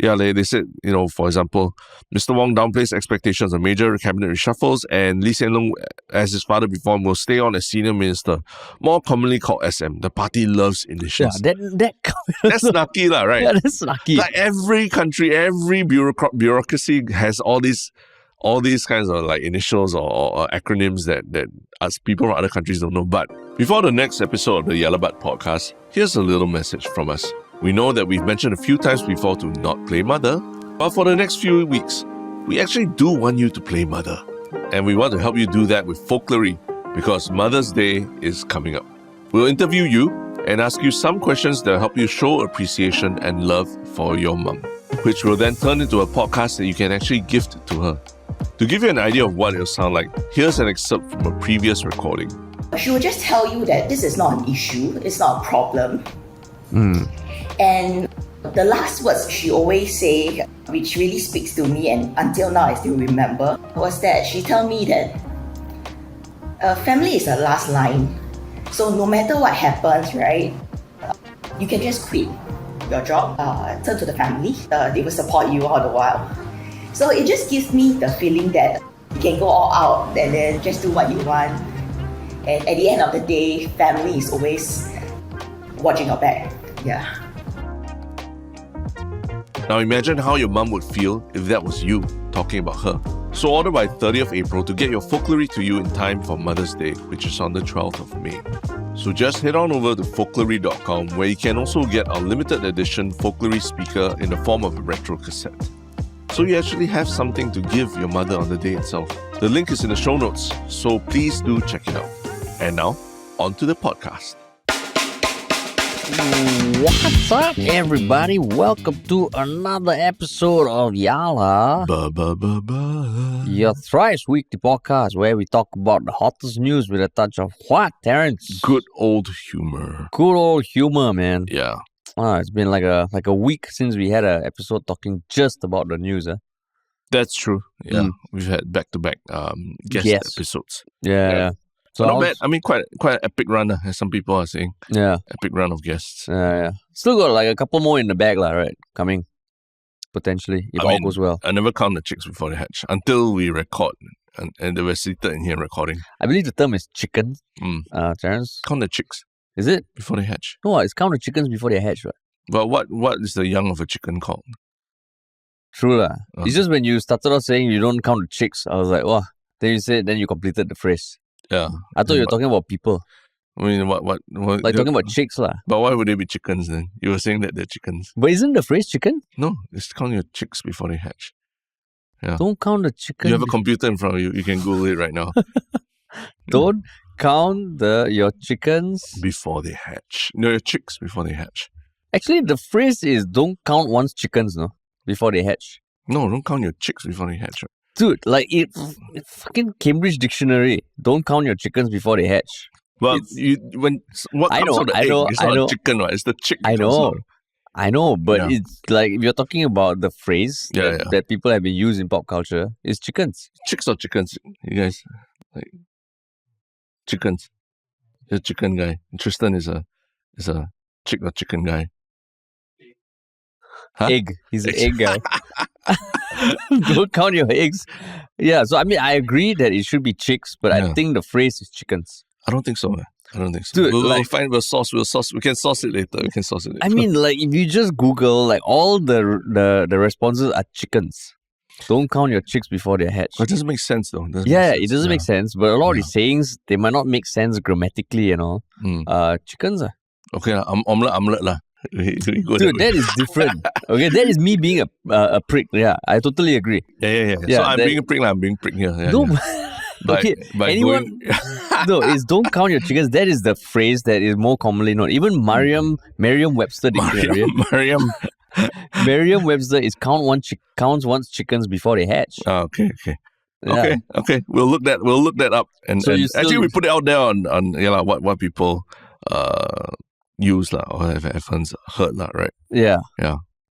Yeah, they said, for example, Mr. Wong downplays expectations of major cabinet reshuffles, and Lee Hsien Loong, as his father before him, will stay on as senior minister, more commonly called SM. The party loves initials. Yeah, That's snarky, right? Yeah, that's snarky. Like every country, every bureaucracy has all these kinds of like initials or acronyms that us people from other countries don't know. But before the next episode of the Yellowbud podcast, here's a little message from us. We know that we've mentioned a few times before to not play mother, but for the next few weeks, we actually do want you to play mother. And we want to help you do that with Folklory, because Mother's Day is coming up. We'll interview you and ask you some questions that will help you show appreciation and love for your mum, which will then turn into a podcast that you can actually gift to her. To give you an idea of what it'll sound like, here's an excerpt from a previous recording. She will just tell you that this is not an issue, it's not a problem. And the last words she always say, which really speaks to me and until now I still remember, was that she told me that family is the last line. So no matter what happens, right, you can just quit your job, turn to the family, they will support you all the while. So it just gives me the feeling that you can go all out and then just do what you want. And at the end of the day, family is always watching your back. Yeah. Now imagine how your mum would feel if that was you talking about her. So order by 30th April to get your Folklory to you in time for Mother's Day, which is on the 12th of May. So just head on over to folklory.com, where you can also get our limited edition Folklory speaker in the form of a retro cassette. So you actually have something to give your mother on the day itself. The link is in the show notes, so please do check it out. And now, on to the podcast. What's up, everybody? Welcome to another episode of Yala, your thrice weekly podcast where we talk about the hottest news with a touch of what, Terrence? Good old humor. Good old humor, man. Yeah. It's been like a week since we had an episode talking just about the news. That's true. Yeah. We've had back-to-back guest episodes. Yeah. So not bad. I mean, quite an epic run, as some people are saying. Yeah. Epic run of guests. Yeah. Still got like a couple more in the bag, right? Coming. Potentially, if all goes well. I never count the chicks before they hatch until we record. And they were seated in here recording. I believe the term is chicken, Terrence. Count the chicks. Is it? Before they hatch. No, it's count the chickens before they hatch, right? But what is the young of a chicken called? True lah. It's just when you started off saying you don't count the chicks, I was like, wow. Then you completed the phrase. Yeah. I thought you were talking about people. I mean, what? Like talking about chicks lah. But why would they be chickens then? You were saying that they're chickens. But isn't the phrase chicken? No, it's count your chicks before they hatch. Yeah. Don't count the chicken. You have a computer in front of you. You can Google it right now. Don't count your chickens before they hatch. No, your chicks before they hatch. Actually, the phrase is don't count one's chickens, no? Before they hatch. No, don't count your chicks before they hatch. Dude, like it fucking Cambridge Dictionary. Don't count your chickens before they hatch. Well, I know, it's not a chicken, right? It's the chick. I know, but it's like if you're talking about the phrase that people have been used in pop culture, it's chickens. Chicks or chickens? You guys like chickens? You're a chicken guy. Tristen is a chick or chicken guy. Huh? Egg. He's an egg guy. Don't count your eggs. Yeah, so I mean, I agree that it should be chicks, but I think the phrase is chickens. I don't think so. Dude, we'll sauce it. We can sauce it later. I mean, like if you just Google, like all the responses are chickens. Don't count your chicks before they hatch. It doesn't make sense though. It doesn't make sense. But a lot of these sayings, they might not make sense grammatically and all. Chickens are. Okay, omelette lah. Dude, that is different. Okay, that is me being a prick. Yeah, I totally agree. Yeah. So I'm being a prick lah. I'm being a prick here. Yeah, no, okay. Anyone? No, it's don't count your chickens. That is the phrase that is more commonly known. Even Merriam-Webster dictionary. Merriam-Webster is counts one's chickens before they hatch. Okay. Okay. We'll look that up. And actually, we put it out there on what people use lah or have heard lah, right? Yeah.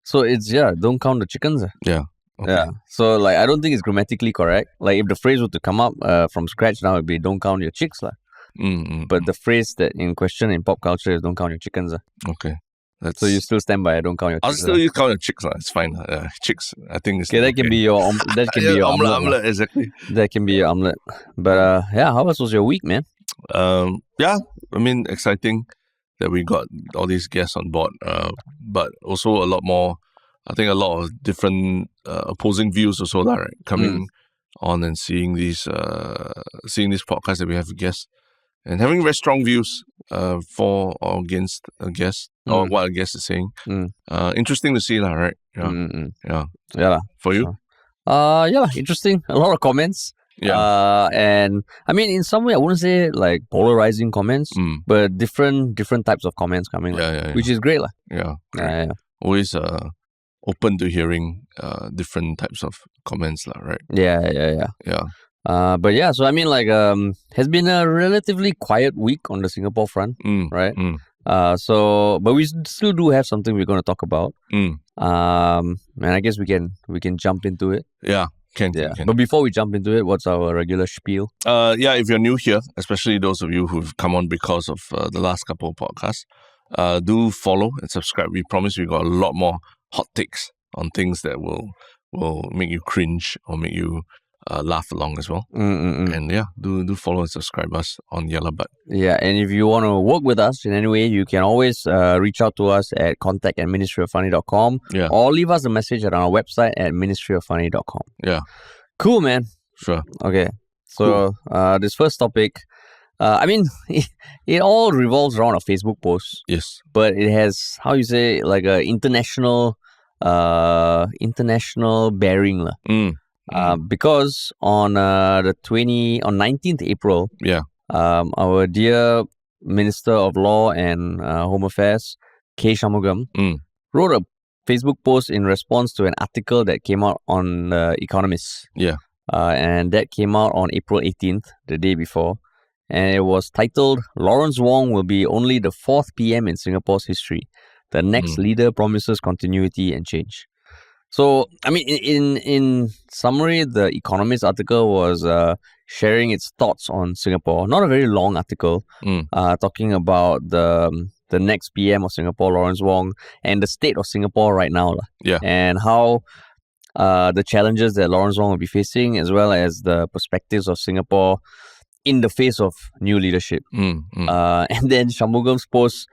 So it's don't count the chickens. Yeah. Okay. Yeah. So like I don't think it's grammatically correct. Like if the phrase were to come up from scratch now, it'd be don't count your chicks lah. But the phrase that in question in pop culture is don't count your chickens. Okay. That's, So you still stand by it, don't count your I'll chicks. still use count your chicks. It's fine. Chicks, I think it's Okay, that can be your that can be your omelette. omelette, exactly. That can be your omelette. But yeah, how was your week, man? Yeah, I mean, exciting that we got all these guests on board. But also a lot more. I think a lot of different opposing views also, right? Coming on and seeing these podcasts that we have guests and having very strong views for or against a guest or what a guest is saying. Interesting to see, right? Yeah. Yeah. For you? Yeah, interesting. A lot of comments. Yeah. And I mean, in some way, I wouldn't say like polarizing comments, but different types of comments coming, which is great, lah. Yeah. Always open to hearing different types of comments, right? Yeah. But yeah, so I mean, like, has been a relatively quiet week on the Singapore front, right? But we still do have something we're going to talk about. And I guess we can jump into it. Yeah. Can. But before we jump into it, what's our regular spiel? If you're new here, especially those of you who've come on because of the last couple of podcasts, do follow and subscribe. We promise we got a lot more hot takes on things that will make you cringe or make you laugh along as well. And yeah, do follow and subscribe us on Yellowbutt. Yeah, and if you want to work with us in any way, you can always reach out to us at contact@ministryoffunny.com or leave us a message at our website at ministryoffunny.com. Yeah. Cool, man. Sure. Okay. So this first topic, I mean, it all revolves around a Facebook post. Yes. But it has, how you say, like a international bearing. Because on 19th April, our dear Minister of Law and Home Affairs, K. Shanmugam, wrote a Facebook post in response to an article that came out on Economist. And that came out on April 18th, the day before. And it was titled, "Lawrence Wong will be only the 4th PM in Singapore's history. The next leader promises continuity and change." So, I mean, in summary, the Economist article was sharing its thoughts on Singapore. Not a very long article, talking about the next PM of Singapore, Lawrence Wong, and the state of Singapore right now. And how the challenges that Lawrence Wong will be facing, as well as the perspectives of Singapore in the face of new leadership. And then Shanmugam's post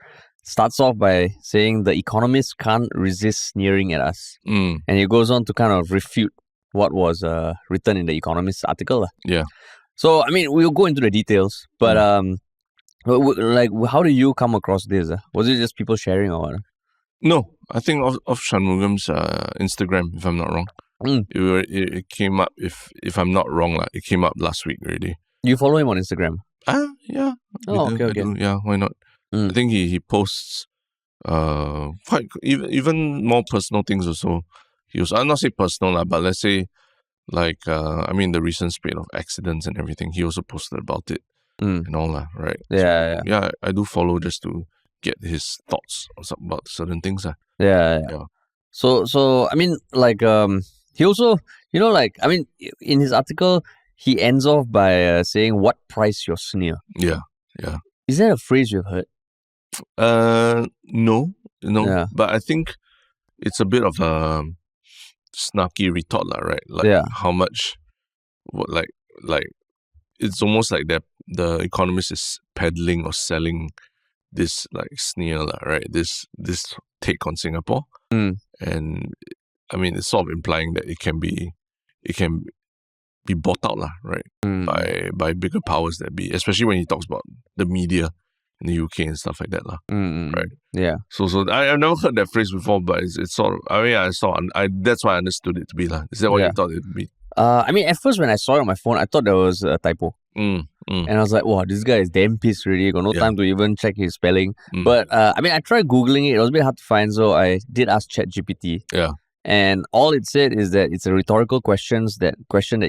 starts off by saying the economists can't resist sneering at us. And he goes on to kind of refute what was written in the Economist article. So, I mean, we'll go into the details, but like, how do you come across this? Was it just people sharing or what? No, I think of Shanmugam's Instagram, if I'm not wrong. It came up, if I'm not wrong, it came up last week already. You follow him on Instagram? Yeah. Oh, okay. Yeah, why not? I think he posts quite even more personal things also. He was, I'll not say personal, but let's say like the recent spate of accidents and everything. He also posted about it and all that, right? Yeah. I do follow just to get his thoughts about certain things. Yeah. So I mean, like he also, in his article, he ends off by saying, "What price your sneer?" Yeah. Is that a phrase you've heard? No, but I think it's a bit of a snarky retort, right? Like how much, it's almost like the Economist is peddling or selling this like sneer, right? This take on Singapore, and I mean it's sort of implying that it can be bought out, right? By bigger powers that be, especially when he talks about the media in the UK and stuff like that, right? Yeah. So I've never heard that phrase before, but it's sort of, that's why I understood it to be Is that what you thought it would be? At first when I saw it on my phone, I thought there was a typo. And I was like, wow, this guy is damn pissed really. Got no time to even check his spelling. But I tried Googling it. It was a bit hard to find, so I did ask ChatGPT. And all it said is that it's a rhetorical question that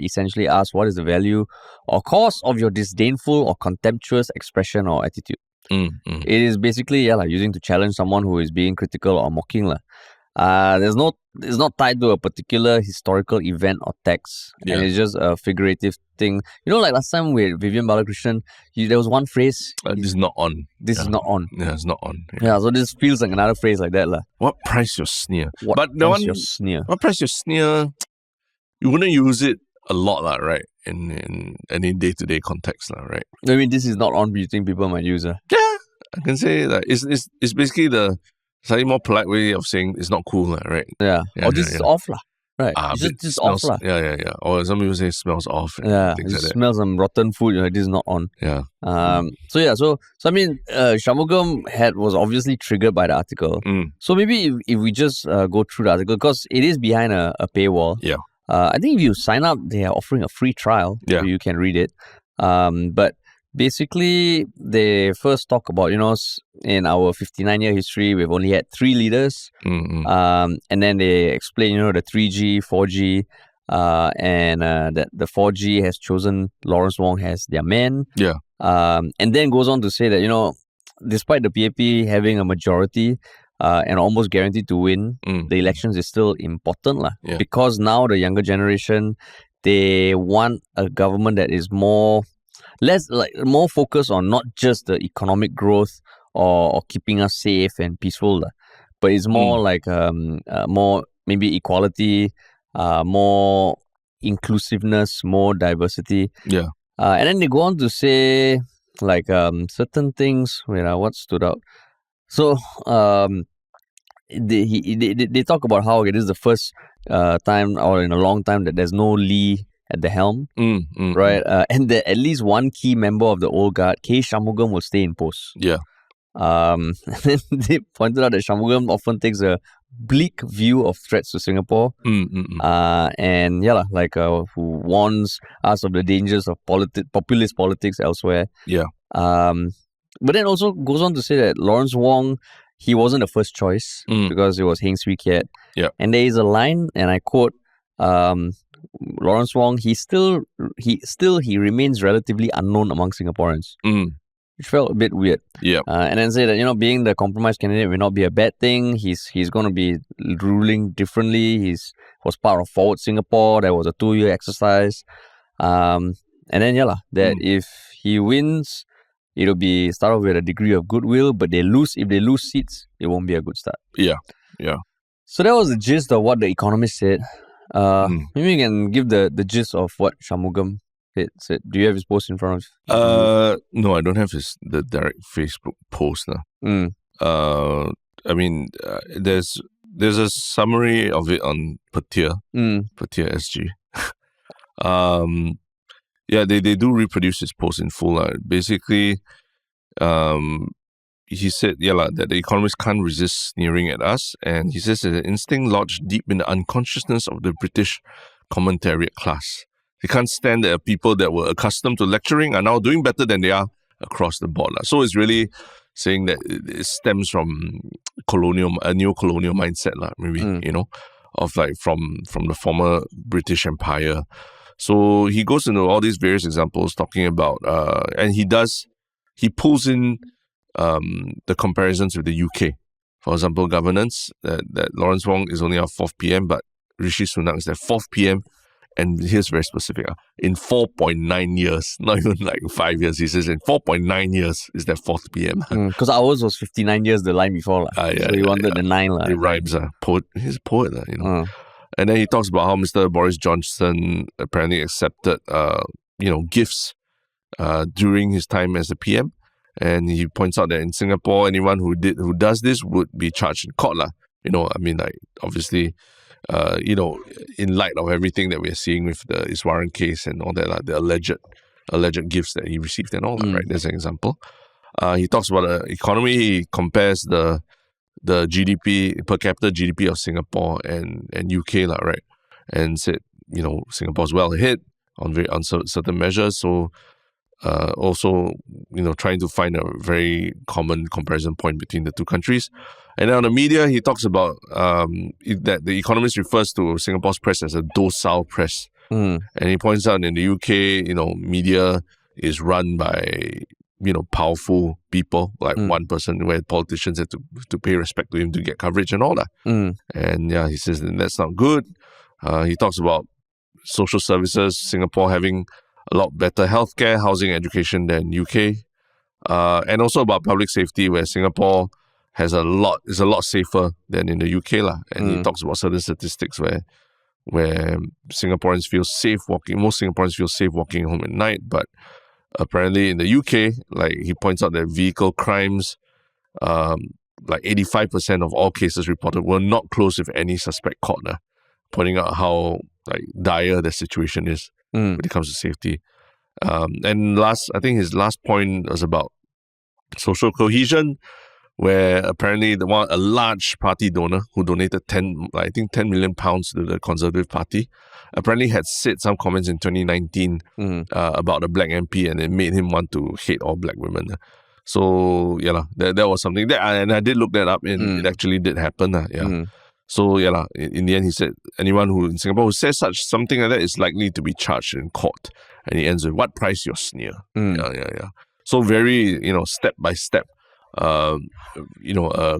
essentially asks what is the value or cost of your disdainful or contemptuous expression or attitude. It is basically using to challenge someone who is being critical or mocking. There's no it's not tied to a particular historical event or text, Yeah. and it's just a figurative thing. You know, like last time with Vivian Balakrishnan, there was one phrase. This is not on. This is not on. Yeah, it's not on. Yeah, so this feels like another phrase like that, lah. What price your sneer? What But the price one, your sneer? what price your sneer? You wouldn't use it a lot, lah, right? In any day-to-day context, lah, right? I mean, this is not on. You think people might use it? Yeah, I can say that it's basically the slightly more polite way of saying it's not cool, lah, right? Yeah. Yeah, Or this yeah, is yeah. off, lah. Right. But It's just off, smells, lah. yeah. Or some people say it smells off. And Yeah. things It like that. smells some rotten food. This is not on. Yeah. So I mean, Shanmugam was obviously triggered by the article. So maybe if we just go through the article, because it is behind a paywall. Yeah. I think if you sign up, they are offering a free trial. Yeah. So you can read it. But basically, they first talk about, in our 59-year history, we've only had 3 leaders. And then they explain, the 3G, 4G, and that the 4G has chosen Lawrence Wong as their man. Yeah. And then goes on to say that, despite the PAP having a majority and almost guaranteed to win, the elections is still important, lah. Yeah. Because now the younger generation, they want a government that is more focused on not just the economic growth or keeping us safe and peaceful, but it's more like more maybe equality, more inclusiveness, more diversity. Yeah. And then they go on to say like certain things. What stood out? So they talk about how it is the first time or in a long time that there's no Lee at the helm, right? And that at least one key member of the old guard, K. Shanmugam, will stay in post. Yeah. And then they pointed out that Shanmugam often takes a bleak view of threats to Singapore. And who warns us of the dangers of populist politics elsewhere. Yeah. But then also goes on to say that Lawrence Wong, he wasn't the first choice because it was Heng Swee Keat. Yeah. And there is a line, and I quote, Lawrence Wong, he remains relatively unknown among Singaporeans. Which felt a bit weird. Yeah. And then say that, being the compromise candidate may not be a bad thing. He's going to be ruling differently. Was part of Forward Singapore. That was a 2-year exercise. And then, that if he wins, it'll be start off with a degree of goodwill, but if they lose seats, it won't be a good start. Yeah. Yeah. So that was the gist of what the Economist said. Maybe you can give the gist of what Shanmugam said. Do you have his post in front of you? No, I don't have the direct Facebook post now. I mean, there's a summary of it on Petir SG. They do reproduce his post in full. Basically, he said, that the economists can't resist sneering at us, and he says that the instinct lodged deep in the unconsciousness of the British commentariat class. They can't stand that people that were accustomed to lecturing are now doing better than they are across the board. So it's really saying that it stems from a neo-colonial mindset, maybe, of like from the former British Empire. So he goes into all these various examples talking about, and he pulls in the comparisons with the UK. For example, governance, that Lawrence Wong is only our 4th PM, but Rishi Sunak is their 4th PM. And here's very specific. In 4.9 years, not even like 5 years, he says in 4.9 years is their 4th PM. Because ours was 59 years the line before. So he wanted the 9. It rhymes. He's a poet. And then he talks about how Mr. Boris Johnson apparently accepted gifts during his time as a PM. And he points out that in Singapore, anyone who does this would be charged in court. Obviously, in light of everything that we're seeing with the Iswaran case and all that, the alleged gifts that he received and all that, right? There's an example. He talks about the economy. He compares the GDP, per capita GDP of Singapore and UK, right? And said, Singapore's well ahead on certain measures. So, also, trying to find a very common comparison point between the two countries. And then on the media, he talks about that the Economist refers to Singapore's press as a docile press. And he points out in the UK, media is run by powerful people, like one person where politicians had to pay respect to him to get coverage and all that. And yeah, he says that that's not good. He talks about social services, Singapore having a lot better healthcare, housing, education than UK. And also about public safety, where Singapore is a lot safer than in the UK lah. And he talks about certain statistics where Singaporeans feel safe walking. Most Singaporeans feel safe walking home at night, but apparently in the UK, like he points out that vehicle crimes, like 85% of all cases reported were not closed with any suspect caught. Pointing out how like dire the situation is when it comes to safety. And I think his last point was about social cohesion, where apparently a large party donor who donated 10 million pounds to the Conservative Party apparently had said some comments in 2019 about a black MP, and it made him want to hate all black women. So yeah, that was something that and I did look that up, and it actually did happen. So yeah, in the end he said anyone who in Singapore who says something like that is likely to be charged in court. And he ends with, "What price your sneer?" Yeah. So very step by step,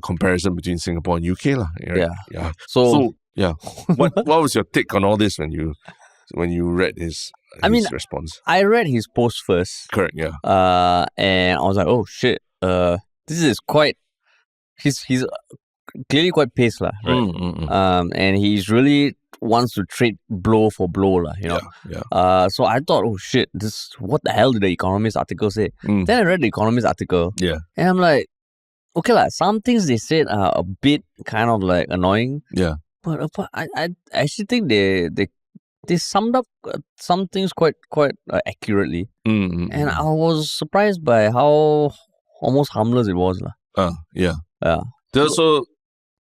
comparison between Singapore and UK lah. Right? Yeah. So yeah, what was your take on all this when you read his response? I read his post first. Correct. Yeah. And I was like, oh shit. This is quite. He's clearly quite pissed lah, right? And he's really wants to trade blow for blow lah, Yeah. So I thought, oh shit, what the hell did the Economist article say? Then I read the Economist article. Yeah. And I'm like, okay lah, some things they said are a bit kind of like annoying. Yeah. But I actually think they summed up some things quite accurately. And I was surprised by how almost harmless it was lah. Yeah. Yeah. There's also a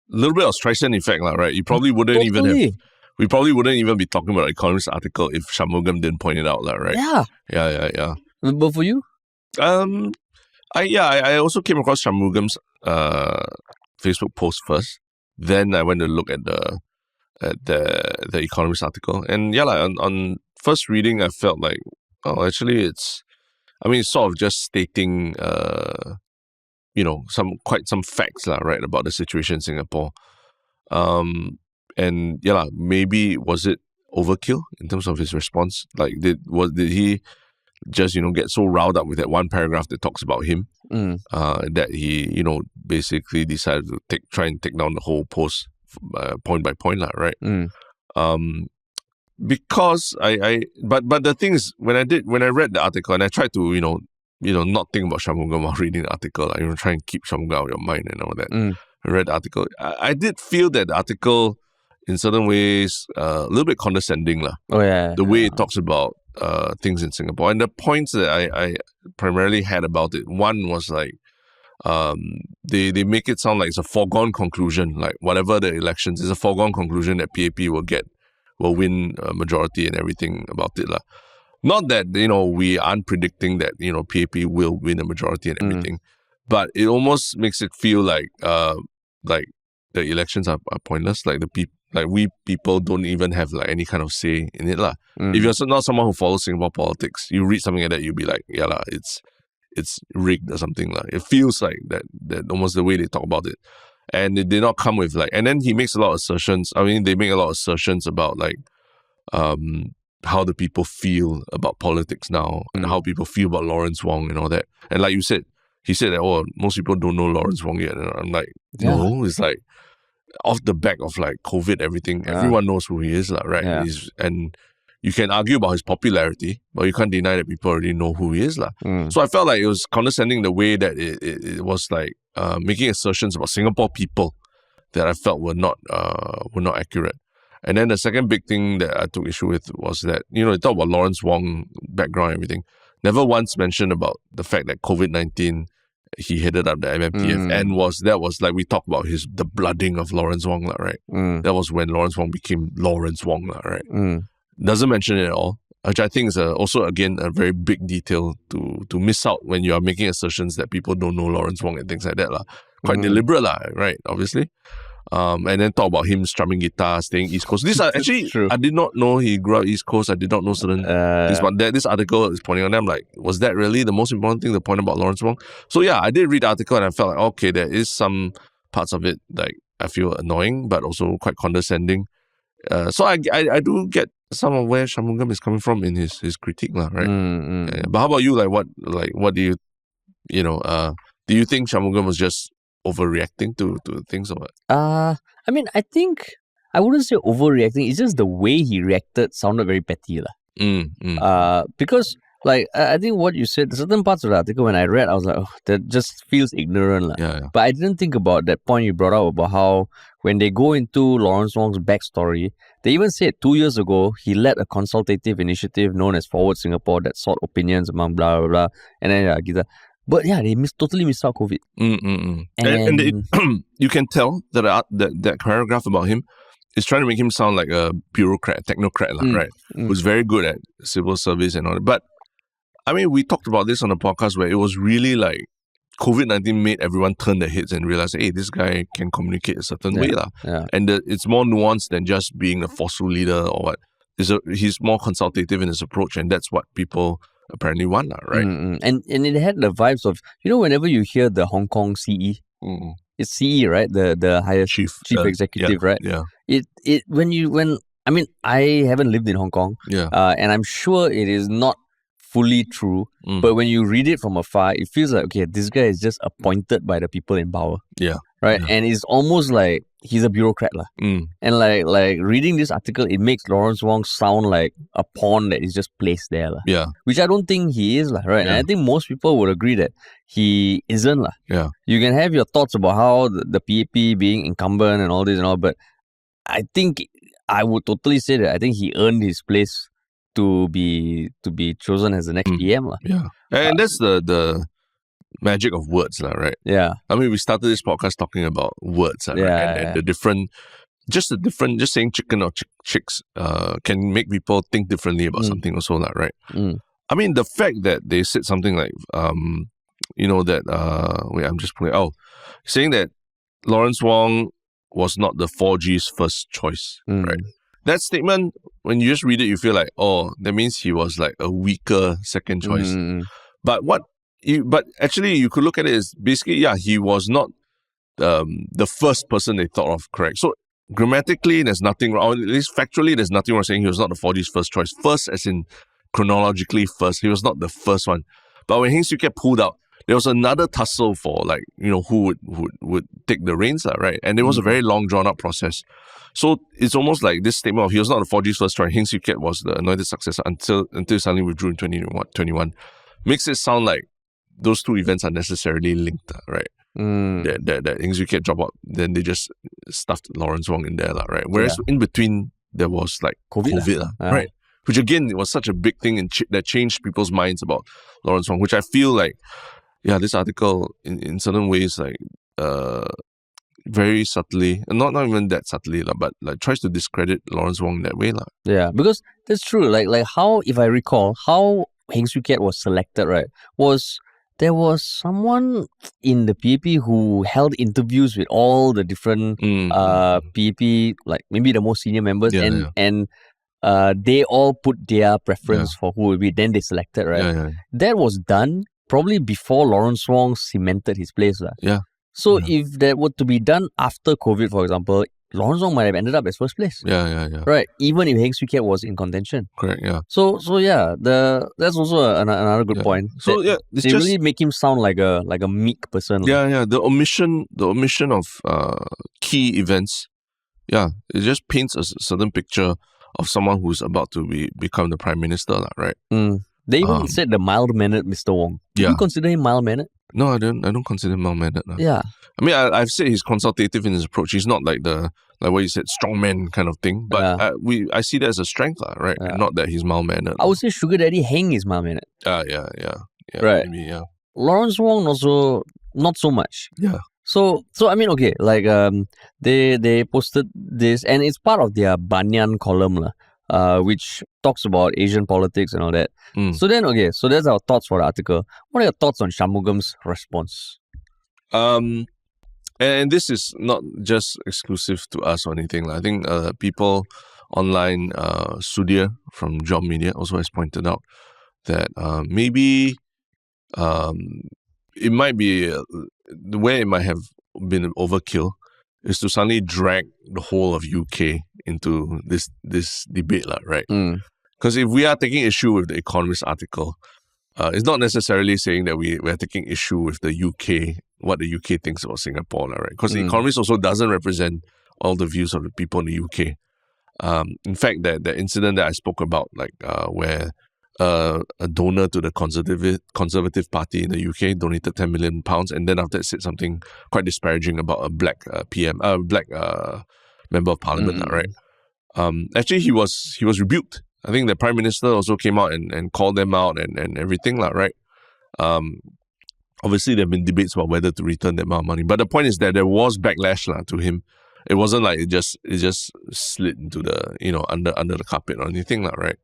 little bit of Tristen Yeak lah, right? You probably wouldn't even have. We probably wouldn't even be talking about the Economist article if Shanmugam didn't point it out, right? Yeah. Yeah. But for you? I also came across Shanmugam's Facebook post first. Then I went to look at the Economist article, and on first reading, I felt like, oh, actually, it's sort of just stating, some facts lah, right, about the situation in Singapore. And maybe was it overkill in terms of his response? Like, did he just get so riled up with that one paragraph that talks about him that he basically decided to try and take down the whole post point by point, right? Because but the thing is, when I read the article and I tried to not think about Shanmugam while reading the article, try and keep Shanmugam out of your mind and all that. I read the article. I did feel that the article, in certain ways, a little bit condescending lah. Oh yeah. The way it talks about things in Singapore, and the points that I primarily had about it. One was like, they make it sound like it's a foregone conclusion. Like whatever the elections, is a foregone conclusion that PAP will win a majority and everything about it lah. Not that we aren't predicting that PAP will win a majority and everything, but it almost makes it feel like the elections are pointless. Like we people don't even have like any kind of say in it lah. If you're not someone who follows Singapore politics, you read something like that, you'll be like, yeah lah, it's rigged or something lah. It feels like that almost the way they talk about it, and it did not come with like. And then he makes a lot of assertions. They make a lot of assertions about like how the people feel about politics now and how people feel about Lawrence Wong and all that. And like you said, he said that most people don't know Lawrence Wong yet. And I'm like, no, it's like off the back of like COVID, everything, everyone knows who he is, right? Yeah. And you can argue about his popularity, but you can't deny that people already know who he is. So I felt like it was condescending the way that it was like making assertions about Singapore people that I felt were not accurate. And then the second big thing that I took issue with was that, they talk about Lawrence Wong background and everything. Never once mentioned about the fact that COVID-19, he headed up the MMTF and that was like we talked about the blooding of Lawrence Wong, right? That was when Lawrence Wong became Lawrence Wong, right? Doesn't mention it at all, which I think is also, again, a very big detail to miss out when you are making assertions that people don't know Lawrence Wong and things like that. Quite deliberate, right? Obviously. And then talk about him strumming guitar, staying East Coast. These are actually, true. I did not know he grew up East Coast. I did not know certain things. But this article is pointing on them like, was that really the most important thing, the point about Lawrence Wong? So yeah, I did read the article and I felt like, okay, there is some parts of it like I feel annoying, but also quite condescending. So I do get some of where Shanmugam is coming from in his critique, right? Yeah, but how about you? What do you, do you think Shanmugam was just overreacting to things or what? I mean, I think I wouldn't say overreacting. It's just the way he reacted sounded very petty, because I think what you said, certain parts of the article when I read, I was like, oh, that just feels ignorant, Yeah. But I didn't think about that point you brought up about how when they go into Lawrence Wong's backstory, they even said 2 years ago he led a consultative initiative known as Forward Singapore that sought opinions among blah blah blah, and then But yeah, they totally missed out COVID. And you can tell that paragraph about him is trying to make him sound like a bureaucrat, technocrat, right? Who's very good at civil service and all that. But I mean, we talked about this on the podcast where it was really like COVID-19 made everyone turn their heads and realize, hey, this guy can communicate a certain way. Yeah. And it's more nuanced than just being a forceful leader or what. He's more consultative in his approach, and that's what people apparently want, right? And it had the vibes of, whenever you hear the Hong Kong CE, it's CE, right? The highest chief executive, right? Yeah. I haven't lived in Hong Kong, and I'm sure it is not fully true, but when you read it from afar, it feels like, okay, this guy is just appointed by the people in power. Yeah. Right? Yeah. And it's almost like he's a bureaucrat. And like reading this article, it makes Lawrence Wong sound like a pawn that is just placed there. Yeah. Which I don't think he is, right? Yeah. And I think most people would agree that he isn't. Yeah. You can have your thoughts about how the PAP being incumbent and all this and all, but I think I would totally say that I think he earned his place to be chosen as the next PM. Yeah. And that's the magic of words, right? Yeah. I mean, we started this podcast talking about words, right? And the different, just saying chicken or chicks can make people think differently about something also, right? I mean, the fact that they said something like, I'm just putting, saying that Lawrence Wong was not the 4G's first choice, right? That statement, when you just read it, you feel like, that means he was like a weaker second choice. But actually, you could look at it as basically, he was not the first person they thought of, correct? So grammatically, there's nothing wrong, or at least factually, there's nothing wrong saying he was not the 4G's first choice. First, as in chronologically first, he was not the first one. But when Heng Swee Keat pulled out, there was another tussle for who would take the reins, right? And it was a very long, drawn-out process. So it's almost like this statement of he was not the 4G's first choice, Heng Swee Keat was the anointed successor until he suddenly withdrew in 2021, makes it sound like those two events are necessarily linked, right? That Heng Swee Keat dropped out, then they just stuffed Lawrence Wong in there, right? Whereas in between, there was like COVID, right? Which again, it was such a big thing that changed people's minds about Lawrence Wong, which I feel like, this article in certain ways very subtly, and not even that subtly, but like tries to discredit Lawrence Wong that way. Yeah, because that's true. Like how, if I recall, how Heng Swee Keat was selected, right, there was someone in the PAP who held interviews with all the different PAP, like maybe the most senior members, and they all put their preference for who will be, then they selected, right? That was done probably before Lawrence Wong cemented his place. So if that were to be done after COVID, for example, Lawrence Wong might have ended up as first place. Right. Even if Heng Swee Keat was in contention. Correct, yeah. So that's also another good point. So they really make him sound like a meek person. The omission of key events. It just paints a certain picture of someone who's about to become the Prime Minister, right? They even said the mild-mannered Mr. Wong. Do you consider him mild-mannered? No, I don't consider him mild-mannered. Yeah. I mean, I've said he's consultative in his approach. He's not like what you said, strongman kind of thing. But I see that as a strength, right? And not that he's mild-mannered. I would say Sugar Daddy Heng is mild-mannered. Yeah. Right. Maybe, Lawrence Wong also not so much. Yeah. So I mean, okay, like they posted this, and it's part of their Banyan column, which talks about Asian politics and all that. So that's our thoughts for the article. What are your thoughts on Shanmugam's response? And this is not just exclusive to us or anything. I think people online, Sudhir from Job Media also has pointed out that maybe it might be the way it might have been overkill is to suddenly drag the whole of UK into this debate, right? Because if we are taking issue with the Economist article, it's not necessarily saying that we are taking issue with the UK, what the UK thinks about Singapore, right? Because the Economist also doesn't represent all the views of the people in the UK. In fact, the incident that I spoke about, where a donor to the Conservative Party in the UK donated £10 million, and then after that said something quite disparaging about a black member of parliament, right? Actually, he was rebuked. I think the Prime Minister also came out and called them out and everything, right? Obviously, there have been debates about whether to return that amount of money, but the point is that there was backlash to him. It wasn't like it just slid into the under the carpet or anything, right?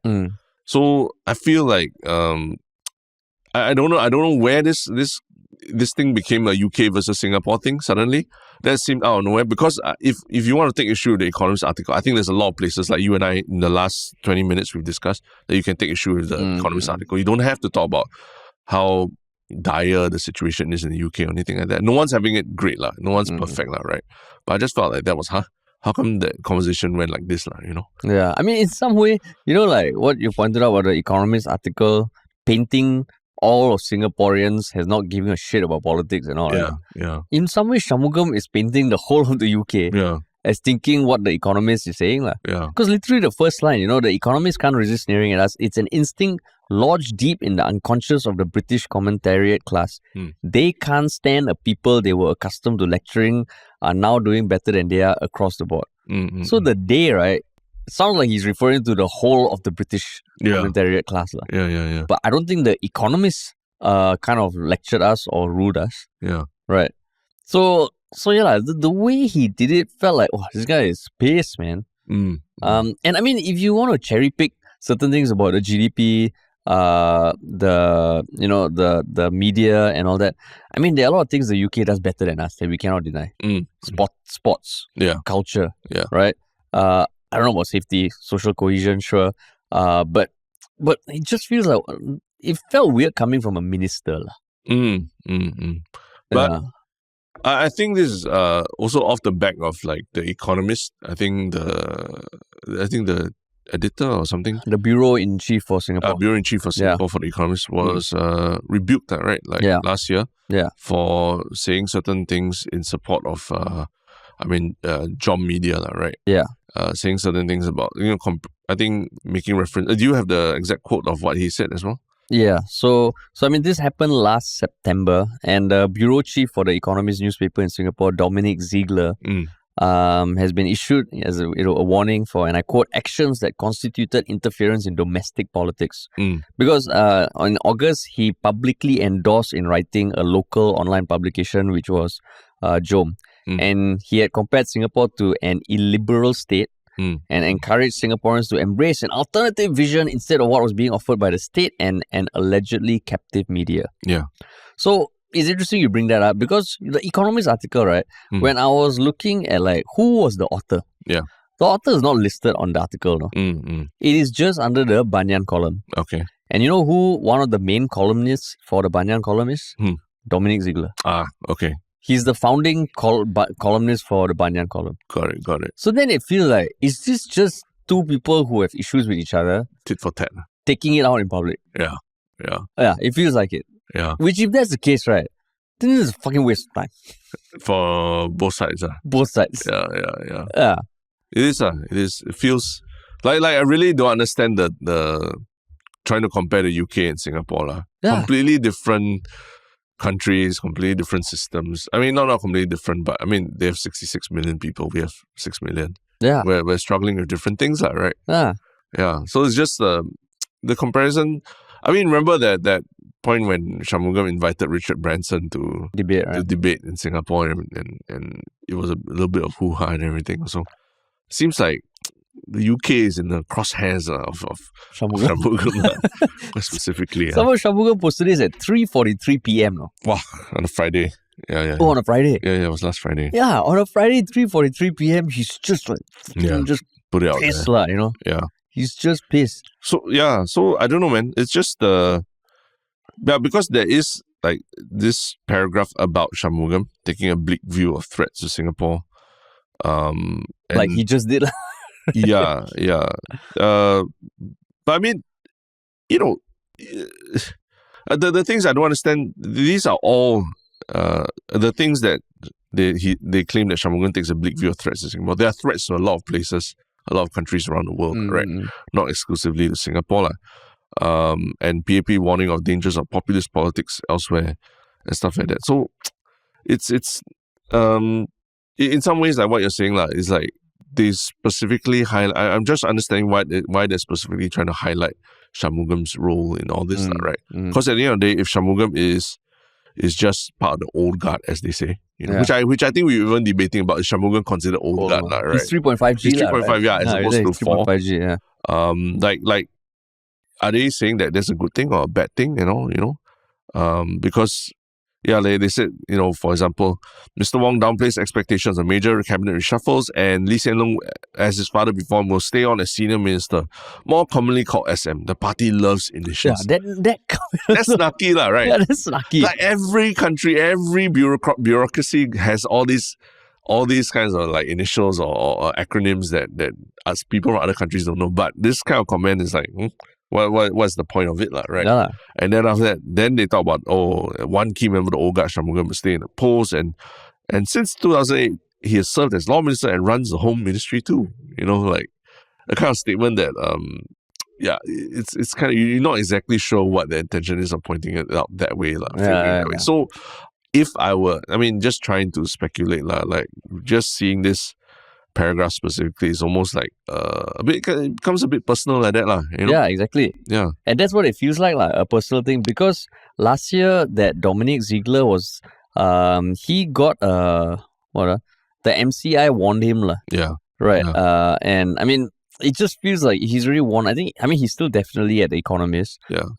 So I feel like I don't know where this thing became a UK versus Singapore thing suddenly. That seemed out of nowhere, because if you want to take issue with the Economist article, I think there's a lot of places, like you and I in the last 20 minutes we've discussed, that you can take issue with the Economist article. You don't have to talk about how dire the situation is in the UK or anything like that. No one's having it great, no one's perfect, right? But I just felt like that was, how come the conversation went like this, Yeah, I mean, in some way, like what you pointed out about the Economist article, painting all of Singaporeans has not given a shit about politics and all. Yeah. In some way, Shanmugam is painting the whole of the UK as thinking what the Economist is saying. Because literally the first line, the Economist can't resist sneering at us. It's an instinct lodged deep in the unconscious of the British commentariat class. They can't stand a people they were accustomed to lecturing are now doing better than they are across the board. So the they, right, it sounds like he's referring to the whole of the British commentariat class. Yeah. But I don't think the Economists kind of lectured us or ruled us. Yeah. Right. So the way he did it felt like, oh, this guy is pissed, man. And I mean, if you want to cherry pick certain things about the GDP, the media and all that, I mean, there are a lot of things the UK does better than us that we cannot deny. Sports, culture, right? I don't know about safety, social cohesion, sure, but it just feels like it felt weird coming from a minister, But I think this is also off the back of like the Economist. I think the editor or something, the bureau-in-chief for Singapore, for the Economist was rebuked, right? Last year, for saying certain things in support of, Job Media, right? Saying certain things about I think making reference. Do you have the exact quote of what he said as well? Yeah, so I mean, this happened last September, and the bureau chief for the Economist newspaper in Singapore, Dominic Ziegler, has been issued as a warning for, and I quote, actions that constituted interference in domestic politics. Because in August, he publicly endorsed in writing a local online publication, which was JOM, and he had compared Singapore to an illiberal state and encouraged Singaporeans to embrace an alternative vision instead of what was being offered by the state and an allegedly captive media. Yeah. So it's interesting you bring that up, because the Economist article, right, when I was looking at like who was the author, the author is not listed on the article. No? It is just under the Banyan column. Okay. And you know who one of the main columnists for the Banyan column is? Dominic Ziegler. Okay. He's the founding columnist for the Banyan column. Got it. So then it feels like, is this just two people who have issues with each other? Tit for tat. Taking it out in public. Yeah, it feels like it. Yeah. Which, if that's the case, right, then this is a fucking waste of time. For both sides. Both sides. Yeah. It is. It feels like I really don't understand the trying to compare the UK and Singapore. Completely different countries, completely different systems. I mean, not completely different, but I mean, they have 66 million people. We have 6 million. Yeah. We're struggling with different things, right? Yeah. So it's just the comparison. I mean, remember that point when Shanmugam invited Richard Branson to debate in Singapore, and it was a little bit of hoo-ha and everything. So it seems like the UK is in the crosshairs of Shanmugam specifically. Someone Shanmugam posted this at 3:43 p.m. Wow, on a Friday. Yeah. Oh, on a Friday. Yeah, it was last Friday. Yeah, on a Friday, 3:43 p.m., he's just like, just put it out pissed there. lah, you know? Yeah. He's just pissed. So I don't know, man. It's just because there is like this paragraph about Shanmugam taking a bleak view of threats to Singapore. Like he just did. yeah. But I mean, the things I don't understand. These are all the things that they claim that Shanmugam takes a bleak view of threats to Singapore. There are threats to a lot of places, a lot of countries around the world, right? Not exclusively to Singapore, and PAP warning of dangers of populist politics elsewhere and stuff like that. So it's in some ways like what you're saying is like they specifically highlight. I'm just understanding why they're specifically trying to highlight Shanmugam's role in all this, right? Because at the end of the day, if Shanmugam is just part of the old guard, as they say, which I think we were even debating about, is Shanmugam considered old guard, right? He's 3.5G. He's 3.5, yeah, as opposed to 4. 3.5G, yeah. Like, are they saying that that's a good thing or a bad thing? Because they said, for example, Mr. Wong downplays expectations of major cabinet reshuffles, and Lee Hsien Loong, as his father before him, will stay on as senior minister, more commonly called SM. The party loves initials. Yeah, that's snarky, right? Yeah, that's snarky. Like every country, every bureaucracy has all these kinds of like initials or acronyms that us people from other countries don't know. But this kind of comment is like, what's the point of it, right? Yeah. And then after that, then they talk about, one key member of the old guard, Shanmugam, will stay in the post, and since 2008, he has served as law minister and runs the home ministry too. Like a kind of statement that, it's kind of, you're not exactly sure what the intention is of pointing it out that way, that way. So if I were, just trying to speculate, like just seeing this paragraph specifically is almost like it becomes a bit personal like that, Yeah, exactly. Yeah. And that's what it feels like a personal thing, because last year that Dominic Ziegler was he got the MCI warned him Yeah. Right. Yeah. And it just feels like he's really warned. I think he's still definitely at The Economist. Yeah.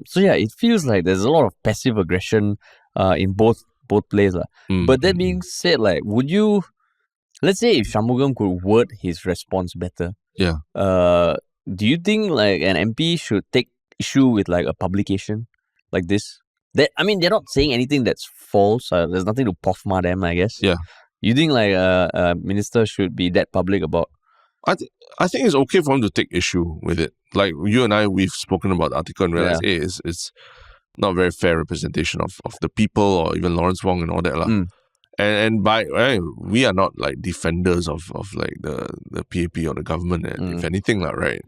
So yeah, it feels like there's a lot of passive aggression in both plays. But that being said, like, would you, let's say if Shanmugam could word his response better, do you think like an MP should take issue with like a publication like this? They're not saying anything that's false. There's nothing to POFMA them, I guess. Yeah. You think like a minister should be that public about? I think it's okay for him to take issue with it. Like you and I, we've spoken about the article and realized, hey, it's not very fair representation of the people or even Lawrence Wong and all that. And we are not like defenders of like the PAP or the government, if anything, right?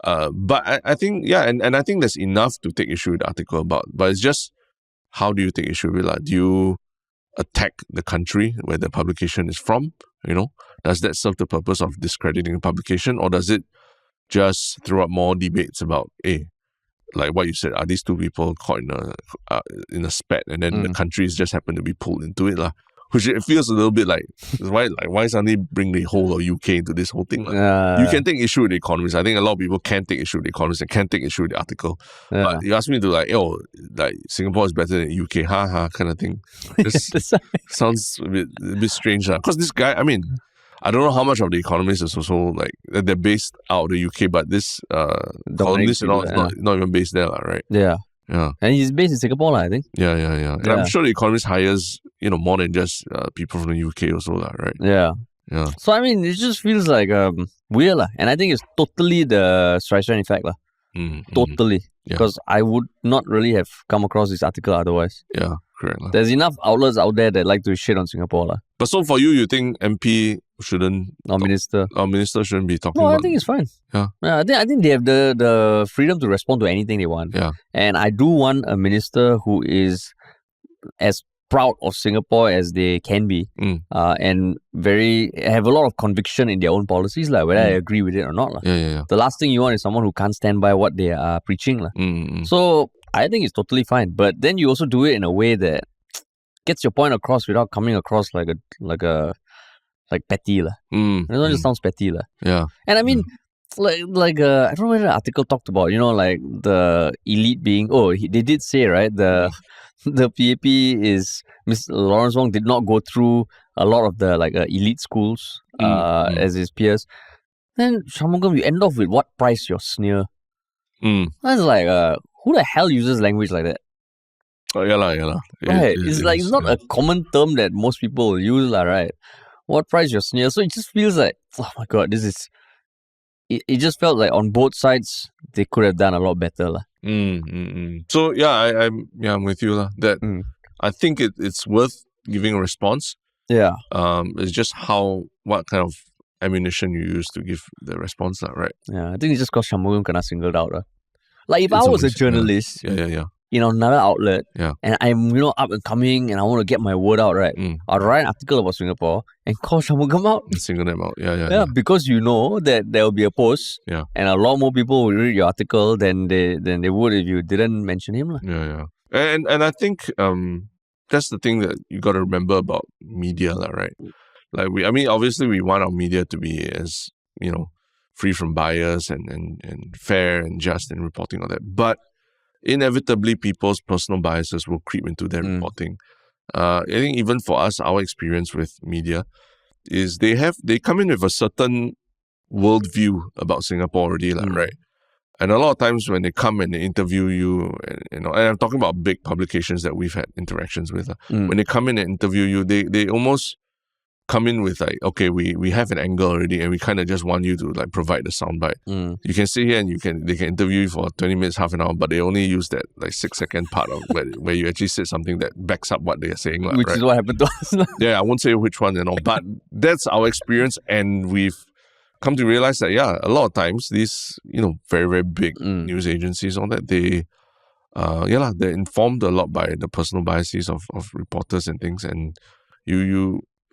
But I think, and I think there's enough to take issue with the article about. But it's just, how do you take issue with it? Do you attack the country where the publication is from? Does that serve the purpose of discrediting a publication, or does it just throw up more debates about, like what you said, are these two people caught in a spat, and then the countries just happen to be pulled into it, which it feels a little bit like why suddenly bring the whole of UK into this whole thing? You can take issue with the Economist. I think a lot of people can take issue with the Economist and can take issue with the article. But you ask me to like Singapore is better than UK, kind of thing. This sounds a bit strange, because this guy, I don't know how much of the Economist is also like they're based out of the UK, but this columnist and all is not even based there, right? Yeah. Yeah. And he's based in Singapore, I think. Yeah. And I'm sure the Economist hires, more than just people from the UK also, right? Yeah. Yeah. So, it just feels like weird, and I think it's totally the Streisand effect, Totally. Because I would not really have come across this article otherwise. Yeah, correct. There's enough outlets out there that like to shit on Singapore. But so for you think MP shouldn't... Or minister shouldn't be talking about... No, I think it's fine. Yeah. I think they have the freedom to respond to anything they want. Yeah. And I do want a minister who is as proud of Singapore as they can be, and have a lot of conviction in their own policies, whether I agree with it or not. Yeah. The last thing you want is someone who can't stand by what they are preaching. So I think it's totally fine. But then you also do it in a way that gets your point across without coming across like petty. It just sounds petty. Yeah. And I don't know whether the article talked about, like the elite being, they did say, right, the PAP is, Miss Lawrence Wong did not go through a lot of the elite schools as his peers. Then Shanmugam, you end off with what price your sneer? That's like, who the hell uses language like that? Oh, yeah lah. Right. It's not a common term that most people will use, right? What price your sneer? So it just feels like, oh my God, this is... It just felt like on both sides, they could have done a lot better. So, yeah, I'm with you. That I think it's worth giving a response. Yeah. It's just what kind of ammunition you use to give the response, right? Yeah, I think it's just because Shanmugam kena singled out. Like, if I was a journalist in another outlet, and I'm up and coming and I want to get my word out, right? I'll write an article about Singapore and call Shanmugam out. Single them out, yeah. Because you know that there will be a post, and a lot more people will read your article than they would if you didn't mention him. Yeah. And I think that's the thing that you got to remember about media, right? Like obviously we want our media to be as, free from bias and fair and just in reporting all that. But inevitably, people's personal biases will creep into their reporting. I think even for us, our experience with media is they come in with a certain worldview about Singapore already, right? And a lot of times when they come and they interview you, and I'm talking about big publications that we've had interactions with. When they come in and interview you, they almost come in with like, okay, we have an angle already, and we kind of just want you to provide the soundbite. You can sit here and they can interview you for 20 minutes, half an hour, but they only use that 6-second part of where you actually said something that backs up what they're saying, which is what happened to us. Yeah, I won't say which one but that's our experience, and we've come to realize that a lot of times these very, very big news agencies, all that, they're informed a lot by the personal biases of reporters and things, and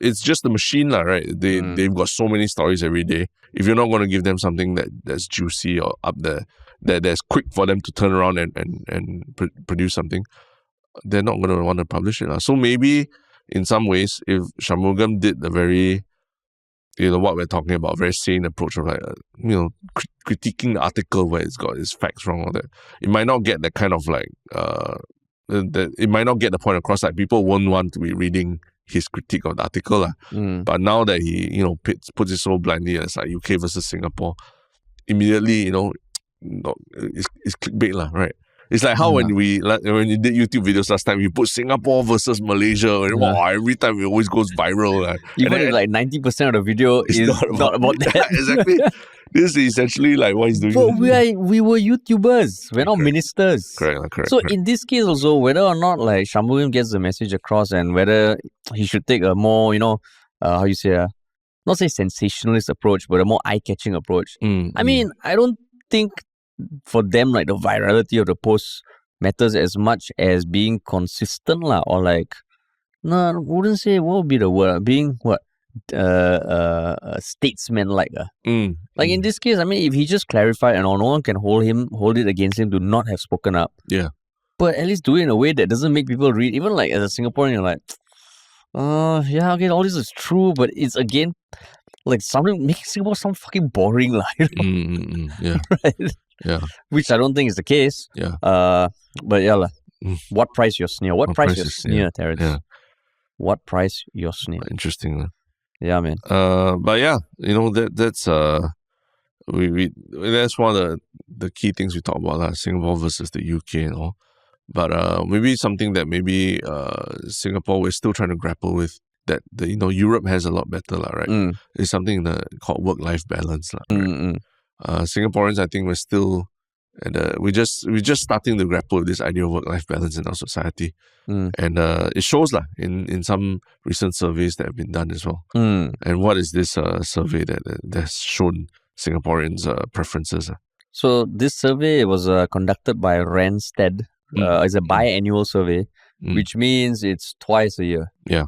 it's just the machine, right? They've got so many stories every day. If you're not going to give them something that's juicy or up there, that's quick for them to turn around and produce something, they're not going to want to publish it. So maybe in some ways, if Shanmugam did the very, what we're talking about, very sane approach of critiquing the article where it's got its facts wrong, or that, it might not get that kind of it might not get the point across. Like, people won't want to be reading his critique of the article. But now that he, puts it so blindly as UK versus Singapore, immediately, it's clickbait, right? It's like how when you did YouTube videos last time, you put Singapore versus Malaysia, and every time it always goes viral. Even if 90% of the video is not about that. Exactly. This is essentially what he's doing. But we were YouTubers. We're not ministers. Correct. So in this case also, whether or not Shanmugam gets the message across, and whether he should take a more, how you say, not say sensationalist approach, but a more eye-catching approach. I mean, I don't think for them the virality of the post matters as much as being consistent, or no, I wouldn't say, what would be the word? Being what? Statesman-like. In this case, I mean, if he just clarified and no one can hold it against him to not have spoken up. Yeah. But at least do it in a way that doesn't make people read. Even as a Singaporean, you're okay, all this is true, but it's again something making Singapore sound fucking boring, Yeah. Right? Yeah. Which I don't think is the case. Yeah. But what price your sneer? What price your sneer, Terrence? Yeah. What price your sneer? Interesting. Yeah, man. But yeah, that's that's one of the key things we talk about, Singapore versus the UK and all. But maybe something that Singapore, we're still trying to grapple with, that Europe has a lot better, right? It's something called work-life balance, right? Singaporeans, I think we're still we're just starting to grapple with this idea of work-life balance in our society. And it shows in some recent surveys that have been done as well. And what is this survey that's shown Singaporeans' preferences? So this survey was conducted by Randstad. It's a biannual survey, which means it's twice a year. Yeah.